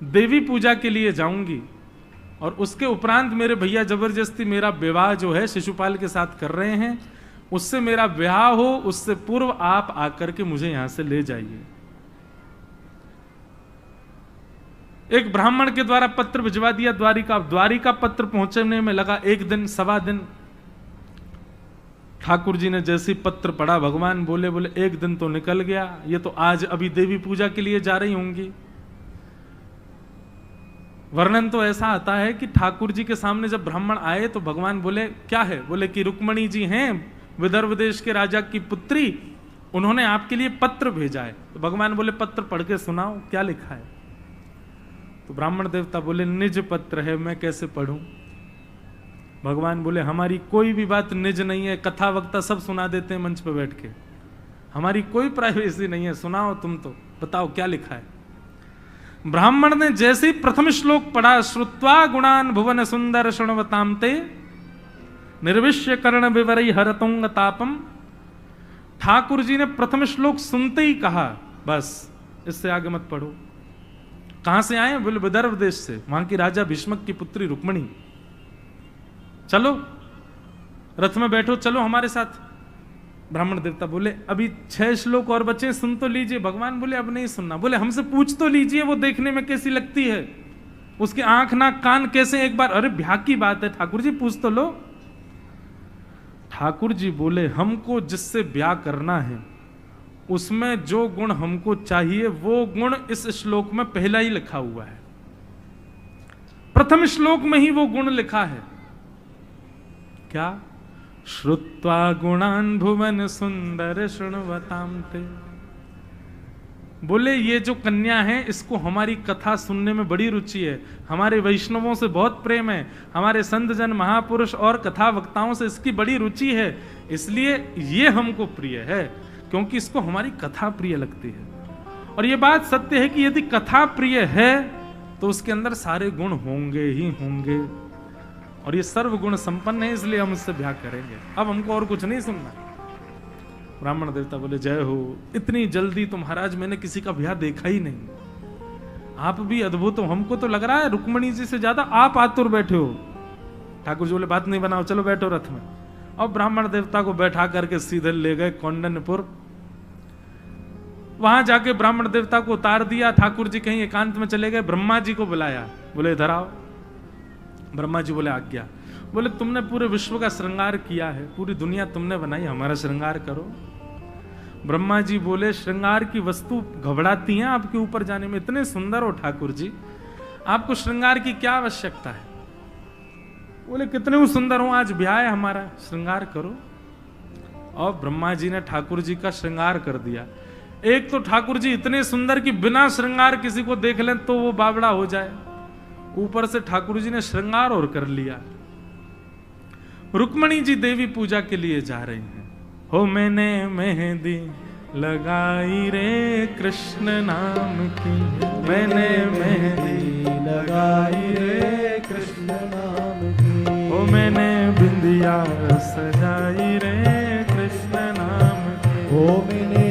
देवी पूजा के लिए जाऊंगी, और उसके उपरांत मेरे भैया जबरदस्ती मेरा विवाह जो है शिशुपाल के साथ कर रहे हैं, उससे मेरा विवाह हो, उससे पूर्व आप आकर के मुझे यहां से ले जाइए। एक ब्राह्मण के द्वारा पत्र भिजवा दिया द्वारिका पत्र पहुंचने में लगा 1 दिन, सवा दिन। ठाकुर जी ने जैसे पत्र पढ़ा, भगवान बोले 1 दिन तो निकल गया, ये तो आज अभी देवी पूजा के लिए जा रही होंगी। वर्णन तो ऐसा आता है कि ठाकुर जी के सामने जब ब्राह्मण आए तो भगवान बोले क्या है, बोले कि रुक्मणी जी हैं विदर्भ देश के राजा की पुत्री, उन्होंने आपके लिए पत्र भेजा है। तो भगवान बोले पत्र पढ़ के सुनाओ, क्या लिखा है। तो ब्राह्मण देवता बोले निज पत्र है, मैं कैसे पढ़ूं। भगवान बोले हमारी कोई भी बात निज नहीं है, कथा वक्ता सब सुना देते हैं मंच पे बैठ के, हमारी कोई प्राइवेसी नहीं है, सुनाओ तुम तो, बताओ क्या लिखा है। ब्राह्मण ने जैसे ही प्रथम श्लोक पढ़ा, श्रुत्वा गुणान भुवन सुंदर शृण्वताम ते निर्विश्य कर्ण विवरै हरतोंग तापम। ठाकुर जी ने प्रथम श्लोक सुनते ही कहा बस इससे आगे मत पढ़ो। कहां से आए, बोले विदर्भ देश से, वहां की राजा भीष्मक की पुत्री रुक्मणी। चलो रथ में बैठो, चलो हमारे साथ। ब्राह्मण देवता बोले अभी 6 श्लोक और बचे, सुन तो लीजिए। भगवान बोले अब नहीं सुनना। बोले हमसे पूछ तो लीजिए वो देखने में कैसी लगती है, उसके आंख नाक कान कैसे, एक बार। अरे ब्याह की बात है ठाकुर जी, पूछ तो लो। ठाकुर जी बोले हमको जिससे ब्याह करना है उसमें जो गुण हमको चाहिए वो गुण इस श्लोक में पहला ही लिखा हुआ है, प्रथम श्लोक में ही वो गुण लिखा है। क्या, श्रुत्वा गुणान भुवन सुंदर शृण्वताम ते। बोले ये जो कन्या है इसको हमारी कथा सुनने में बड़ी रुचि है, हमारे वैष्णवों से बहुत प्रेम है, हमारे संत जन महापुरुष और कथा वक्ताओं से इसकी बड़ी रुचि है, इसलिए ये हमको प्रिय है, क्योंकि इसको हमारी कथा प्रिय लगती है। और ये बात सत्य है कि यदि कथा प्रिय है तो उसके अंदर सारे गुण होंगे ही होंगे, और ये सर्व गुण संपन्न है, इसलिए हम इससे ब्याह करेंगे। अब हमको और कुछ नहीं सुनना। ब्राह्मण देवता बोले जय हो, इतनी जल्दी तो महाराज मैंने किसी का ब्याह देखा ही नहीं, आप भी अद्भुत हो। हमको तो लग रहा है रुक्मणी जी से ज्यादा आप आतुर बैठे हो। ठाकुर जी बोले बात नहीं बनाओ, चलो बैठो रथ में। और ब्राह्मण देवता को बैठा करके सीधे ले गए कौंडन्यपुर। वहां जाके ब्राह्मण देवता को उतार दिया। ठाकुर जी कहीं एकांत में चले गए, ब्रह्मा जी को बुलाया, बोले इधर आओ। ब्रह्मा जी बोले आज्ञा। बोले तुमने पूरे विश्व का श्रृंगार किया है, पूरी दुनिया तुमने बनाई, हमारा श्रृंगार करो। ब्रह्मा जी बोले श्रृंगार की वस्तु घबराती हैं आपके ऊपर जाने में, इतने सुंदर हो ठाकुर जी, आपको श्रृंगार की क्या आवश्यकता है। बोले कितने सुंदर हो, आज ब्याह है हमारा, श्रृंगार करो। और ब्रह्मा जी ने ठाकुर जी का श्रृंगार कर दिया। एक तो ठाकुर जी इतने सुंदर कि बिना श्रृंगार किसी को देख लें तो वो बावड़ा हो जाए, ऊपर से ठाकुर जी ने श्रृंगार और कर लिया। रुक्मणी जी देवी पूजा के लिए जा रही हैं। हो मैंने मेहंदी लगाई रे कृष्ण नाम की, मैंने मेहंदी लगाई रे कृष्ण नाम की। हो मैंने बिंदिया सजाई रे कृष्ण नाम की। हो मैंने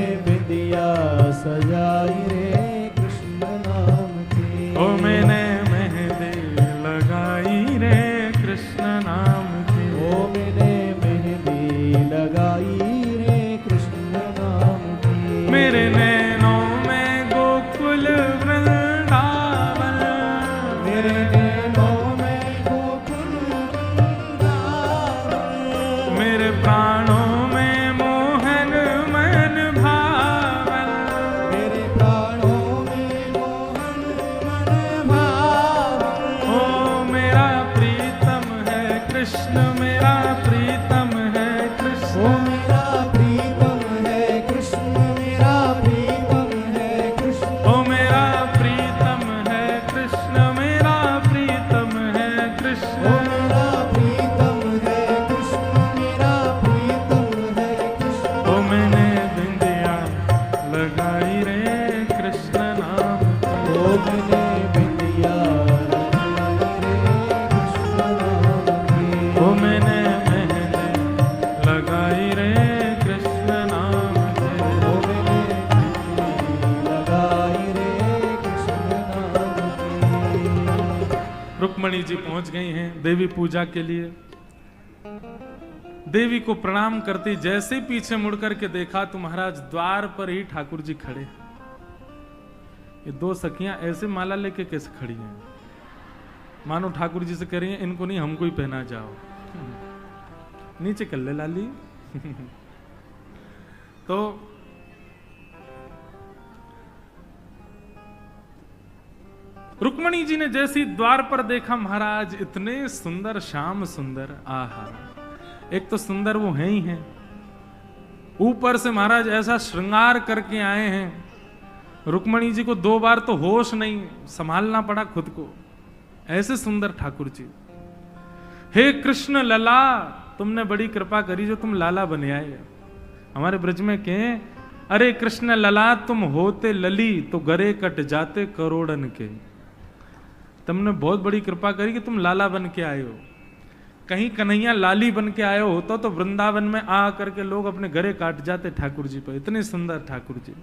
मैंने बिंदिया ओ मैंने मेहंदी लगाई रे कृष्ण नाम के। ओ मैंने लगाई रे कृष्ण नाम की। रुक्मणी जी पहुंच गई हैं देवी पूजा के लिए। देवी को प्रणाम करती जैसे ही पीछे मुड़ करके देखा तो महाराज द्वार पर ही ठाकुर जी खड़े। ये दो सखियां ऐसे माला लेके कैसे खड़ी हैं, मानो ठाकुर जी से कह रही हैं इनको नहीं हमको ही पहना जाओ। नीचे कर ले लाली। तो रुक्मणी जी ने जैसी द्वार पर देखा महाराज इतने सुंदर श्याम सुंदर, आहा, एक तो सुंदर वो हैं ही हैं, ऊपर से महाराज ऐसा श्रृंगार करके आए हैं। रुक्मणी जी को 2 बार तो होश नहीं, संभालना पड़ा खुद को, ऐसे सुंदर ठाकुर जी। हे कृष्ण लला, तुमने बड़ी कृपा करी जो तुम लाला बने आए। हमारे ब्रज में कहें, अरे कृष्ण लला तुम होते लली तो गरे कट जाते करोड़न के। तुमने बहुत बड़ी कृपा करी कि तुम लाला बन के आए हो। कहीं कन्हैया लाली बन के आए हो तो वृंदावन में आ करके लोग अपने गरे काट जाते ठाकुर जी पर। इतने सुंदर ठाकुर जी।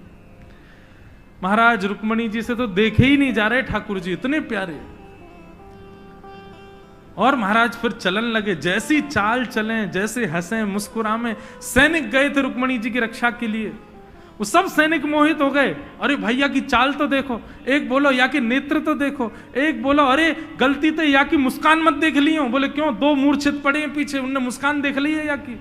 महाराज रुक्मणी जी से तो देखे ही नहीं जा रहे ठाकुर जी, इतने प्यारे। और महाराज फिर चलन लगे, जैसी चाल चलें, जैसे हंसे मुस्कुरामें। सैनिक गए थे रुक्मणी जी की रक्षा के लिए, वो सब सैनिक मोहित हो गए। अरे भैया की चाल तो देखो, एक बोलो या कि नेत्र तो देखो, एक बोलो अरे गलती तो या की मुस्कान मत देख ली हो। बोले क्यों, 2 मूर्छित पड़े हैं पीछे, उनने मुस्कान देख ली है या की।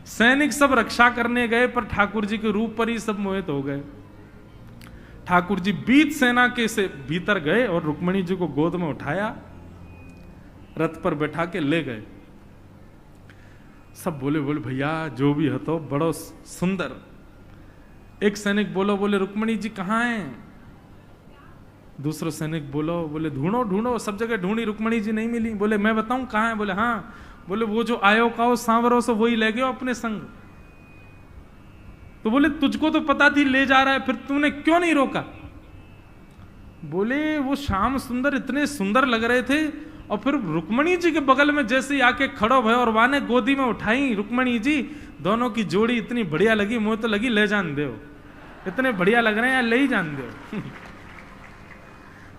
सैनिक सब रक्षा करने गए पर ठाकुर जी के रूप पर ही सब मोहित हो गए। ठाकुर जी बीच सेना के से भीतर गए और रुक्मणी जी को गोद में उठाया, रथ पर बैठा के ले गए। सब बोले भैया जो भी है तो बड़ो सुंदर। एक सैनिक बोले रुक्मणी जी कहाँ हैं। दूसरा सैनिक बोले ढूंढो ढूंढो, सब जगह ढूंढी, रुक्मणी जी नहीं मिली। बोले मैं बताऊं कहाँ है। बोले हाँ। बोले वो जो आयो का सांवरों से वही ले गए अपने संग। तो बोले तुझको तो पता थी ले जा रहा है, फिर तूने क्यों नहीं रोका। बोले वो श्याम सुंदर इतने सुंदर लग रहे थे, और फिर रुक्मणी जी के बगल में जैसे आके खड़ो भय और वाने गोदी में उठाई रुक्मणी जी। दोनों की जोड़ी इतनी बढ़िया लगी, मुझे तो लगी ले जान दो, इतने बढ़िया लग रहे हैं ले ही जान दो।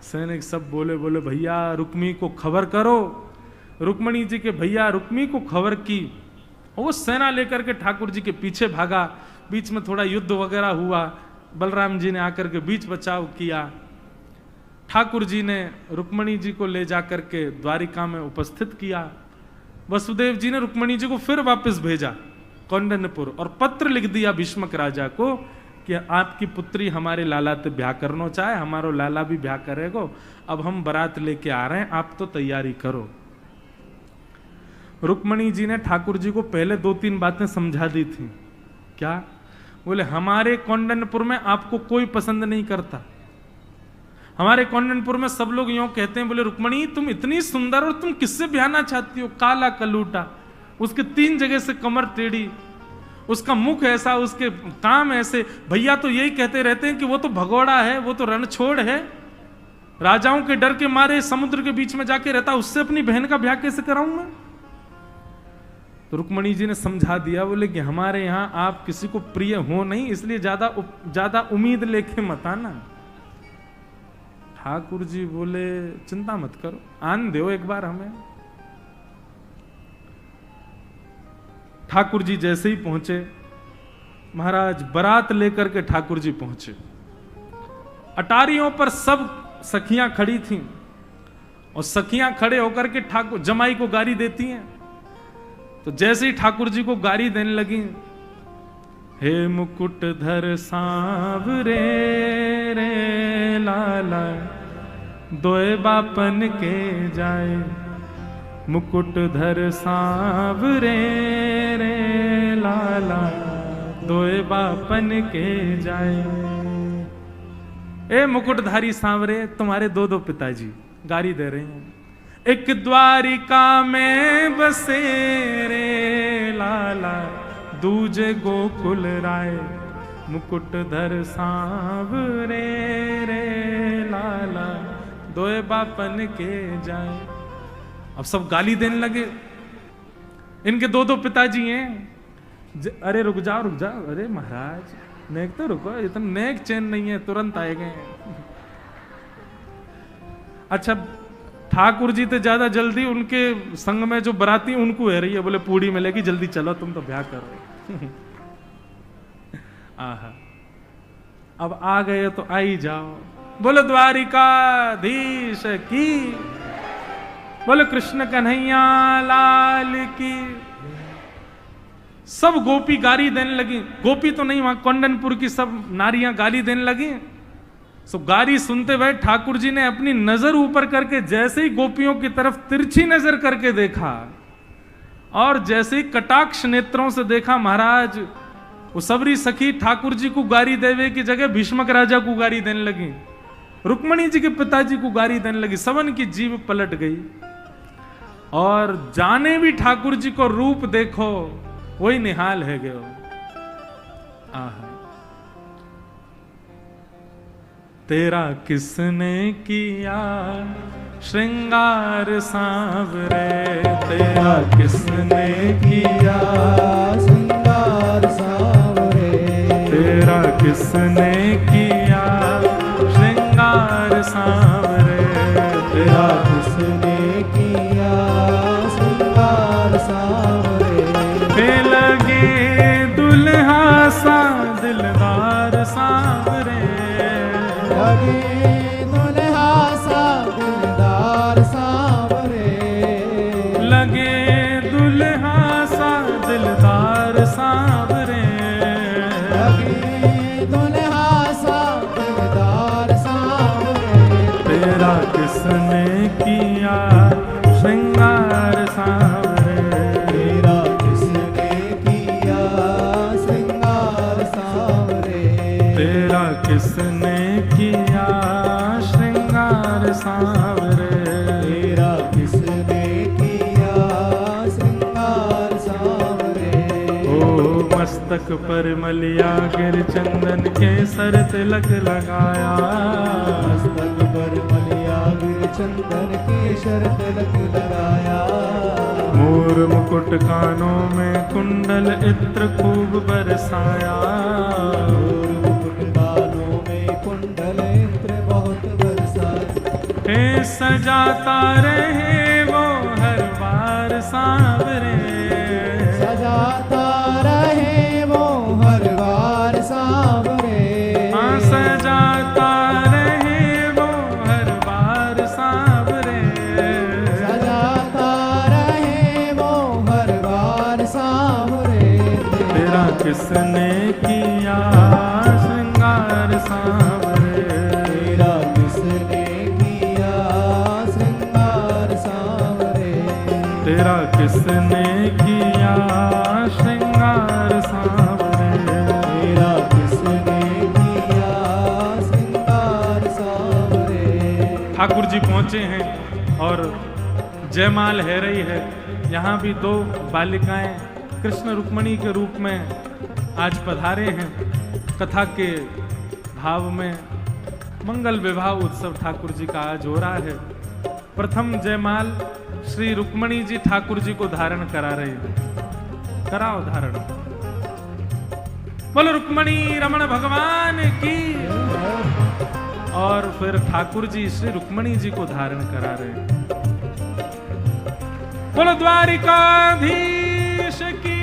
सैनिक सब बोले भैया रुक्मी को खबर करो। रुक्मणी जी के भैया रुक्मी को खबर की, और वो सेना लेकर के ठाकुर जी के पीछे भागा। बीच में थोड़ा युद्ध वगैरह हुआ, बलराम जी ने आकर के बीच बचाव किया। ठाकुर जी ने रुक्मणी जी को ले जाकर के द्वारिका में उपस्थित किया। वसुदेव जी ने रुक्मणी जी को फिर वापस भेजा कौंडन्यपुर, और पत्र लिख दिया भीष्मक राजा को कि आपकी पुत्री हमारे लाला से ब्याह करना चाहे, हमारो लाला भी ब्याह करेगो, अब हम बारात लेके आ रहे हैं, आप तो तैयारी करो। रुक्मणी जी ने ठाकुर जी को पहले 2-3 बातें समझा दी थी। क्या? बोले हमारे कौंडन्यपुर में आपको कोई पसंद नहीं करता। हमारे कौंडन्यपुर में सब लोग यूं कहते हैं, बोले रुक्मणी तुम इतनी सुंदर और तुम किससे ब्याहना चाहती हो। काला कलूटा, उसके 3 जगह से कमर टेढ़ी, उसका मुख ऐसा, उसके काम ऐसे। भैया तो यही कहते रहते हैं कि वो तो भगोड़ा है, वो तो रणछोड़ है, राजाओं के डर के मारे समुद्र के बीच में जाके रहता, उससे अपनी बहन का ब्याह कैसे कराऊं मैं। तो रुक्मणी जी ने समझा दिया, बोले कि हमारे यहाँ आप किसी को प्रिय हो नहीं, इसलिए ज्यादा उम्मीद लेके मत आना। ठाकुर जी बोले चिंता मत करो, आन दो एक बार हमें। ठाकुर जी जैसे ही पहुंचे, महाराज बारात लेकर के ठाकुर जी पहुंचे। अटारियों पर सब सखियां खड़ी थीं, और सखियां खड़े होकर के ठाकुर जमाई को गारी देती हैं। तो जैसे ही ठाकुर जी को गारी देने लगी, हे मुकुटधर सांवरे रे लाला, दोए बापन के जाए। मुकुटधर सांवरे रे लाला, दोए बापन के जाए। ए मुकुटधारी सांवरे, तुम्हारे 2 पिताजी गारी दे रहे हैं। एक द्वारिका में बसे रे लाला, दूजे गोकुल राय। मुकुटधर सांवरे रे होए बापन के जाए। अब सब गाली देने लगे। इनके दो दो पिताजी हैं। अरे रुक जाओ रुक जाओ, अरे महाराज नेक तो रुको, इतना नेक चैन नहीं है, तुरंत आए गए। अच्छा ठाकुर जी तो ज्यादा जल्दी, उनके संग में जो बराती उनको है रही है, बोले पूड़ी मिलेगी जल्दी चलो, तुम तो ब्याह कर रहे। आहा, अब आ गए तो आ ही जाओ। बोलो द्वारिकाधीश की, बोलो कृष्ण कन्हैया लाल की। सब गोपी गाली देने लगी। गोपी तो नहीं, वहां कौंडनपुर की सब नारियां गाली देने लगी। सो गाली सुनते हुए ठाकुर जी ने अपनी नजर ऊपर करके जैसे ही गोपियों की तरफ तिरछी नजर करके देखा और जैसे ही कटाक्ष नेत्रों से देखा, महाराज वो सबरी सखी ठाकुर जी को गाली देवे की जगह भीष्मक राजा को गाली देने लगी, रुक्मणी जी के पिताजी को गाली देने लगी। सबन की जीभ पलट गई। और जाने भी ठाकुर जी को रूप देखो वही निहाल है गयो। आहा, तेरा किसने किया श्रृंगार सांवरे, तेरा किसने किया श्रृंगार सांवरे, तेरा किसने किया श्रृंगार सांवरे, तेरा किसने किया श्रृंगार सांवरे। पे लगे दुल्हा सा दिलदार सांवरे, लगे दुल्हा सा दिलदार सांवरे, लगे दुल्हा सा दिलदार सांवरे, लगे दुल्हा सा दिलदार सांवरे। तेरा किसने किया श्रृंगार सांवरे, तेरा किसने किया श्रृंगार सांवरे, तेरा किसने किया श्रृंगार सांवरे, तेरा किसने किया श्रृंगार सांवरे। ओ मस्तक पर मलिया गिर चंदन के सर तिलक लगाया, मस्तक पर मलिया गिर चंदन के सर तिलक लगाया, मोर मुकुट कानों में कुंडल इत्र खूब बरसाया, और मुकुट बालों में कुंडल इत्र बहुत बरसाया। हे सजाता रहे वो हर बार सांवरे, सजाता रहे वो हर बार सांवरे, हाँ सजाता रहे वो हर बार सांवरे, सजाता रहे वो हर बार सांवरे। तेरा किसने किया श्रृंगार सांवरे, तेरा किसने किया श्रृंगार सांवरे, तेरा किसने किया श्रृंगार सांवरे, तेरा किसने किया श्रृंगार सांवरे। ठाकुर जी पहुंचे हैं और जयमाल है रही है। यहाँ भी दो बालिकाएं कृष्ण रुक्मणी के रूप में आज पधारे हैं। कथा के भाव में मंगल विवाह उत्सव ठाकुर जी का आज हो रहा है। प्रथम जयमाल श्री रुक्मणी जी ठाकुर जी को धारण करा रहे हैं। कराओ धारण। बोलो रुक्मणी रमण भगवान की। और फिर ठाकुर जी श्री रुक्मणी जी को धारण करा रहे हैं। बोलो द्वारिकाधीश की।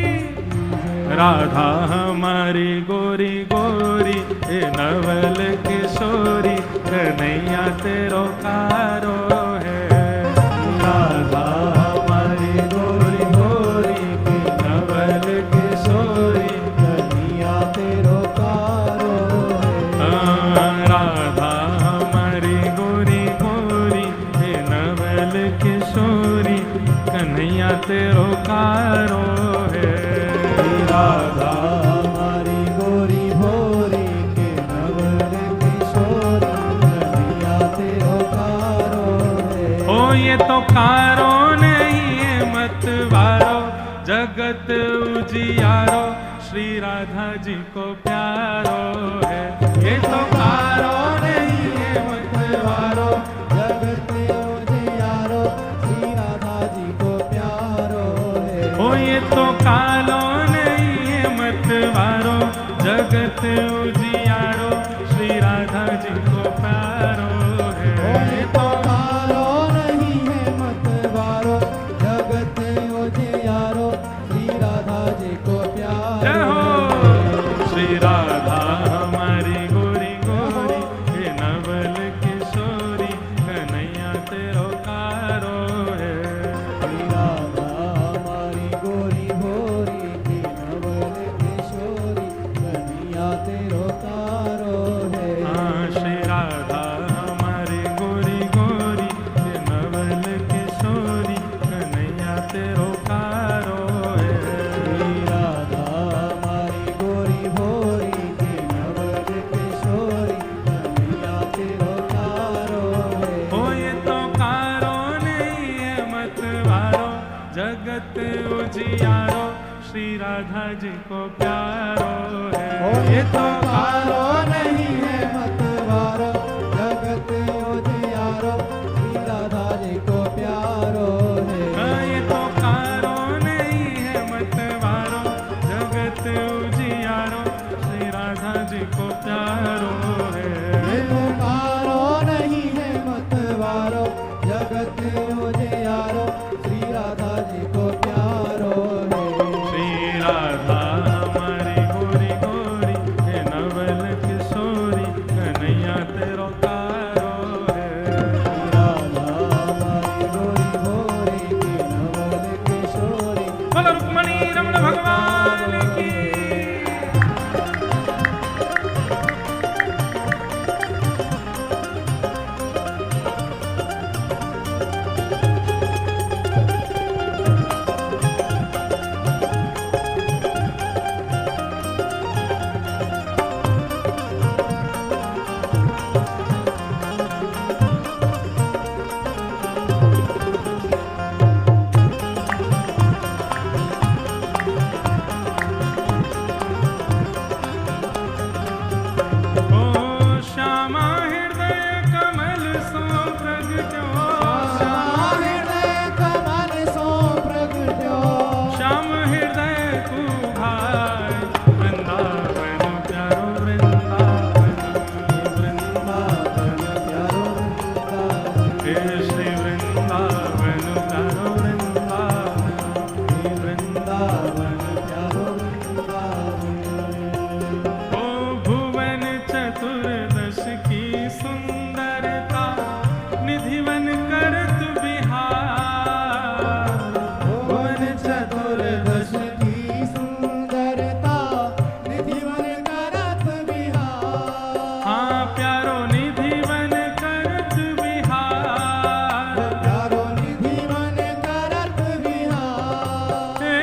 राधा हमारी गोरी गोरी ए नवल किशोरी कन्हैया तेरो कारो है। राधा हमारी गोरी गोरी ए नवल किशोरी कन्हैया तेरो कारो है। राधा हमारी गोरी गोरी ए नवल किशोरी कन्हैया तेरो कारो है। राधा हमारी गोरी भोरी के नवल किशोरी कन्हैया तेरो कारो है। ओ ये तो कारो नहीं है मतवारो जगत उजियारो श्री राधा जी को प्यारो है। ये तो कारो नहीं है मतवारो जगत को प्यारो है। तो कारो नहीं है मतवारो, जगत उजियारो, श्री राधा जी को प्यारो। जय हो श्री राधा हमारी गोरी गोरी, हे नवल किशोरी, कन्हैया तेरो कारो है। श्री राधा हमारी गोरी गोरी, की नवल किशोरी, कन्हैया तेरो कारो है। हाँ श्री राधा हमारी गोरी गोरी, हे नवल किशोरी, कन्हैया तेरो कारो है। श्री राधा हमारी गोरी गोरी, की नवल किशोरी, कन्हैया तेरो कारो है। हो ये तो कारो नहीं है मतवारो, जगत उजियारो, श्री राधा जी को प्यारो है। ये तो कारो नहीं है मतवारो, जगत उजियारो, श्री राधा जी को प्यारो है। ये तो कारो नहीं है मतवारो, जगत उजियारो, श्री राधा जी को प्यारो है। ये तो कारो नहीं है मतवारो, जगत उजियारो, श्री राधा जी को प्यारो है। श्री राधा हमारी गोरी गोरी, हे नवल किशोरी, कन्हैया तेरो कारो है। राधा हमारी गोरी गोरी, की नवल किशोरी, बोलो रुक्मणी रमण भगवान की। ओ श्यामा हृदय कमल सो प्रगट्यो, हृदय कमल सो प्रगट्यो, श्याम हृदय तू भाई, वृंदावन प्यारो वृंदावन, वृंदावन प्यारो वृंदावन, हे श्री वृंदावन प्यारो वृंदावन, हे वृंदावन। प्यारो वृंदावन। ओ भुवन चतुर्दश की सुंदरता, निधिवन करत बिहार। भुवन चतुर्दश की सुंदरता, निधिवन करत बिहार। हाँ प्यारो निधिवन करत बिहार। प्यारो निधिवन करत बिहार। हे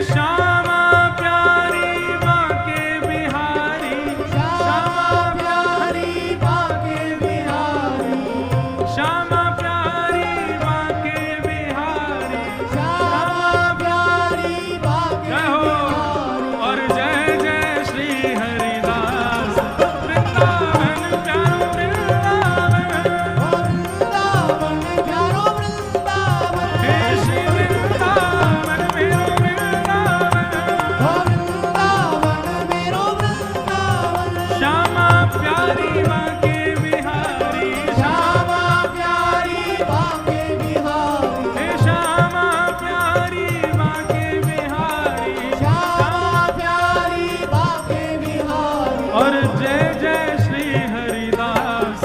श्यामा प्यारी बाके बिहारी, श्यामा प्यारी बाके बिहारी, श्यामा प्यारी बाके बिहारी। श्यामा प्यारी बाके जय हो बिहारी। और जय जय श्री हरिदास, वृंदावन प्यारो वृंदावन, वृंदावन प्यारो वृंदावन, हे श्री वृंदावन मेरो वृंदावन। वृंदावन मेरो वृंदावन। श्यामा प्यारी बाके बिहारी, श्यामा प्यारी बाके बिहारी, हे श्यामा प्यारी बाके बिहारी। श्यामा प्यारी बाके बिहारी। और जय जय श्री हरिदास,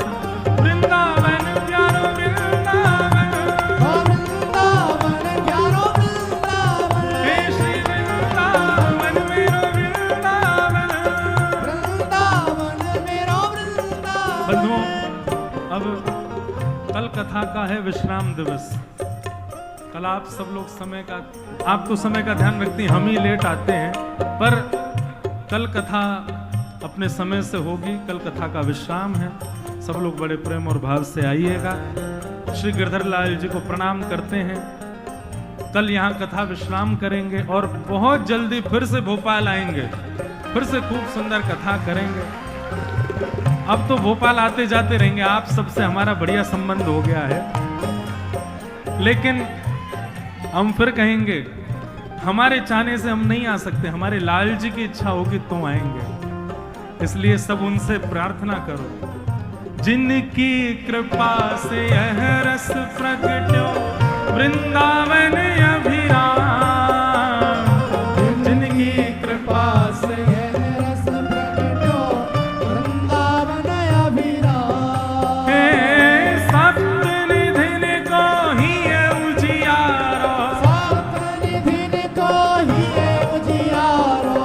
वृंदावन प्यारो वृंदावन, वृंदावन प्यारो वृंदावन, हे श्री वृंदावन मेरो वृंदावन। वृंदावन मेरो वृंदावन। बंधुओं, अब कल कथा का है विश्राम दिवस। कल आप सब लोग समय का, आप तो समय का ध्यान रखती हैं, हम ही लेट आते हैं, पर कल कथा अपने समय से होगी। कल कथा का विश्राम है, सब लोग बड़े प्रेम और भाव से आइएगा। श्री गिरधर लाल जी को प्रणाम करते हैं। कल यहाँ कथा विश्राम करेंगे और बहुत जल्दी फिर से भोपाल आएंगे, फिर से खूब सुंदर कथा करेंगे। अब तो भोपाल आते जाते रहेंगे, आप सबसे हमारा बढ़िया संबंध हो गया है, लेकिन हम फिर कहेंगे हमारे चाहने से हम नहीं आ सकते, हमारे लाल जी की इच्छा होगी तो आएंगे। इसलिए सब उनसे प्रार्थना करो जिनकी कृपा से यह रस प्रगट्यो वृंदावन अभिराम, जिनकी कृपा से यह रस प्रगट्यो वृंदावन अभिराम। हे सप्त निधिन को ही है उजियारो, सप्तनिधिन को ही है उजियारो,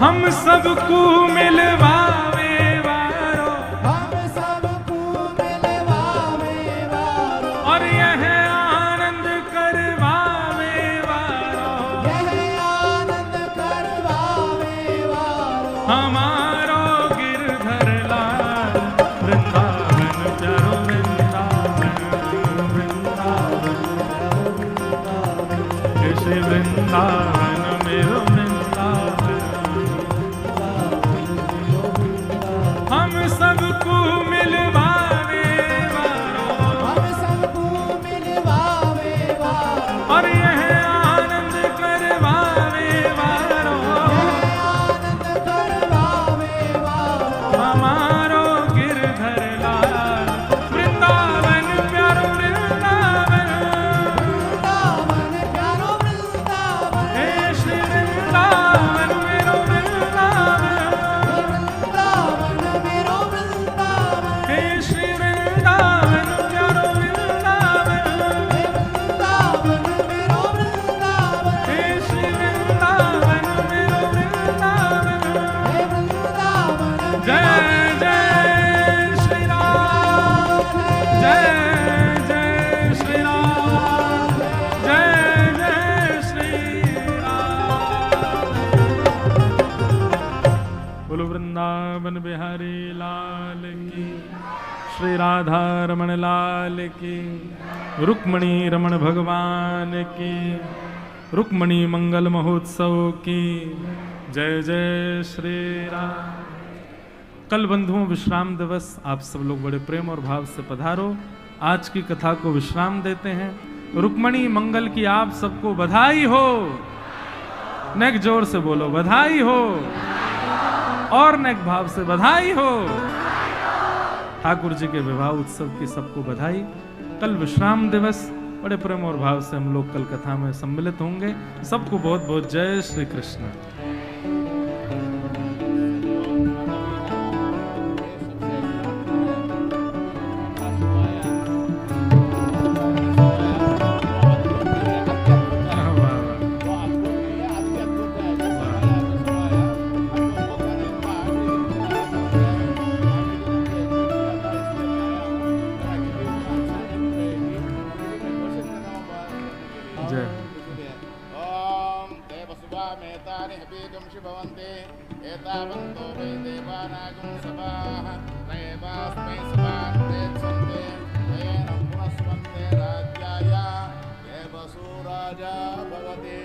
हम सबको मिलवावे वारो, हम सबको मिलवावे वारो, और यह आनंद करवावे वारो, यह आनंद करवावे वारो। हमारो गिरधर लाल वृंदावन प्यारो वृंदावन, वृंदावन श्री वृंदावन मेरो वृंदावन, हम सबको मिलवावे वारो, हम सबको मिलवावे वारो, और यह आनंद करवावे वारो, यह आनंद करवावे वारो। हमारो गिरधर लाल वृंदावन प्यारो वृंदावन, वृंदावन प्यारो वृंदावन, हे श्री वृंदावन मेरो वृंदावन, वृंदावन मेरो वृंदावन, हे श्री वृंदावन प्यारो वृंदावन, वृंदावन मेरो वृंदावन, हे श्री वृंदावन मेरो वृंदावन। वृंदावन जय जय श्री राम, जय जय श्री राम, जय जय श्री राम। बोलो वृंदावन बिहारी लाल की, श्री राधा रमण लाल की, रुक्मणी रमण भगवान की, रुक्मणी मंगल महोत्सव की जय जय श्री राम। कल बंधुओं विश्राम दिवस, आप सब लोग बड़े प्रेम और भाव से पधारो। आज की कथा को विश्राम देते हैं। रुक्मणी मंगल की आप सबको बधाई हो। नेक जोर से बोलो बधाई हो, और नेक भाव से बधाई हो। ठाकुर जी के विवाह उत्सव की सबको बधाई। कल विश्राम दिवस, बड़े प्रेम और भाव से हम लोग कल कथा में सम्मिलित होंगे। सबको बहुत बहुत जय श्री कृष्ण। जय ओम देवसुभामेतानि हबीगं शिभवन्ते एतावन्तो वै देवानागं सभाः नैवास्मै सभान्ते सन्ते तेन पुनस्वन्ते राज्याय देवसूराजा भवति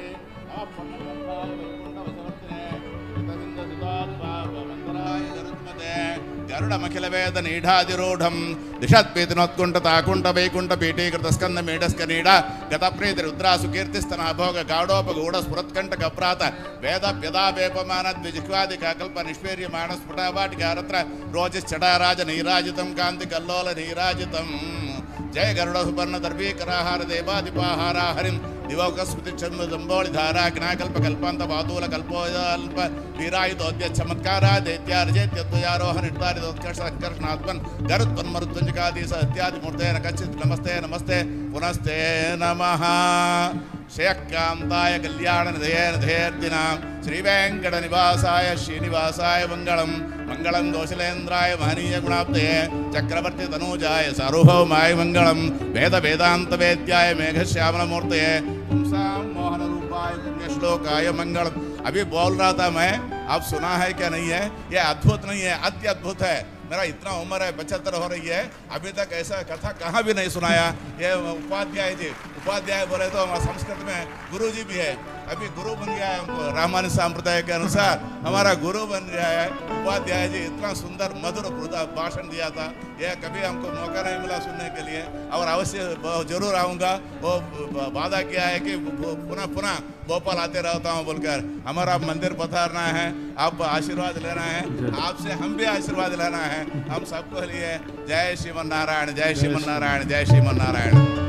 गरुडमखिल वेद नीढादिरूढं दिशत्पीतिनोत्कुण्ठताकुण्ठ वैकुण्ठ पीठीकृत स्कंद मेढस्कनीड गतप्रीति रुद्रासु कीर्तिस्तनः भोग गाढोपगूढ स्फुरत्कण्ठकप्रात वेद व्यदावेपमान द्विजिह्वादिकाकल्प निष्पेर्यमाण स्फुटावाटिकारत्र रोजिश्चटाराज नीराजितं कान्ति कल्लोल नीराजितं जय गरुड़ सुपर्ण दर्भीकराहार देवादिपाहारा हरिं दिवौकस्मृति चंबोलिधारा ज्ञाकल्प कल्पांत वातूल कल्पोल्प वीरायुधोद्य चमत्कारा दैत्यार्जेत्यारोह निर्धारितोत्कर्ष संकर्षणात्मन गरुत्पन मरुत्वंजकादि सत्यादि मूर्ते नकचित नमस्ते नमस्ते पुनस्ते नमः श्रेयकांताय कल्याण निधेर्दिना श्री वेंकट निवासाय श्रीनिवासाय मंगलम मंगलम कौशलेन्द्राय महनीय गुणाब्दे चक्रवर्ती तनूजाय सार्वभौमाय मंगलम वेद वेदांत वेद्याय मेघश्यामल मूर्ते पुंसां मोहन रूपाय पुण्य श्लोकाय मंगलम। अभी बोल रहा था मैं, आप सुना है क्या नहीं है? ये अद्भुत नहीं है, अति अद्भुत है। मेरा इतना उम्र है 75 हो रही है, अभी तक ऐसा कथा कहाँ भी नहीं सुनाया। ये उपाध्याय जी, उपाध्याय बोले तो हमारा संस्कृत में गुरु जी भी है, अभी गुरु बन गया है हमको, रामानुज संप्रदाय के अनुसार हमारा गुरु बन गया है। उपाध्याय जी इतना सुंदर मधुर भाषण दिया था, यह कभी हमको मौका नहीं मिला सुनने के लिए, और अवश्य जरूर आऊँगा। वो वादा किया है कि पुनः पुनः भोपाल आते रहता हूँ बोलकर। हमारा मंदिर पधारना है, आप आशीर्वाद लेना है, आपसे हम भी आशीर्वाद लेना है, हम सबको लिए। जय श्रीमन नारायण, जय श्रीमन नारायण, जय श्रीमन नारायण।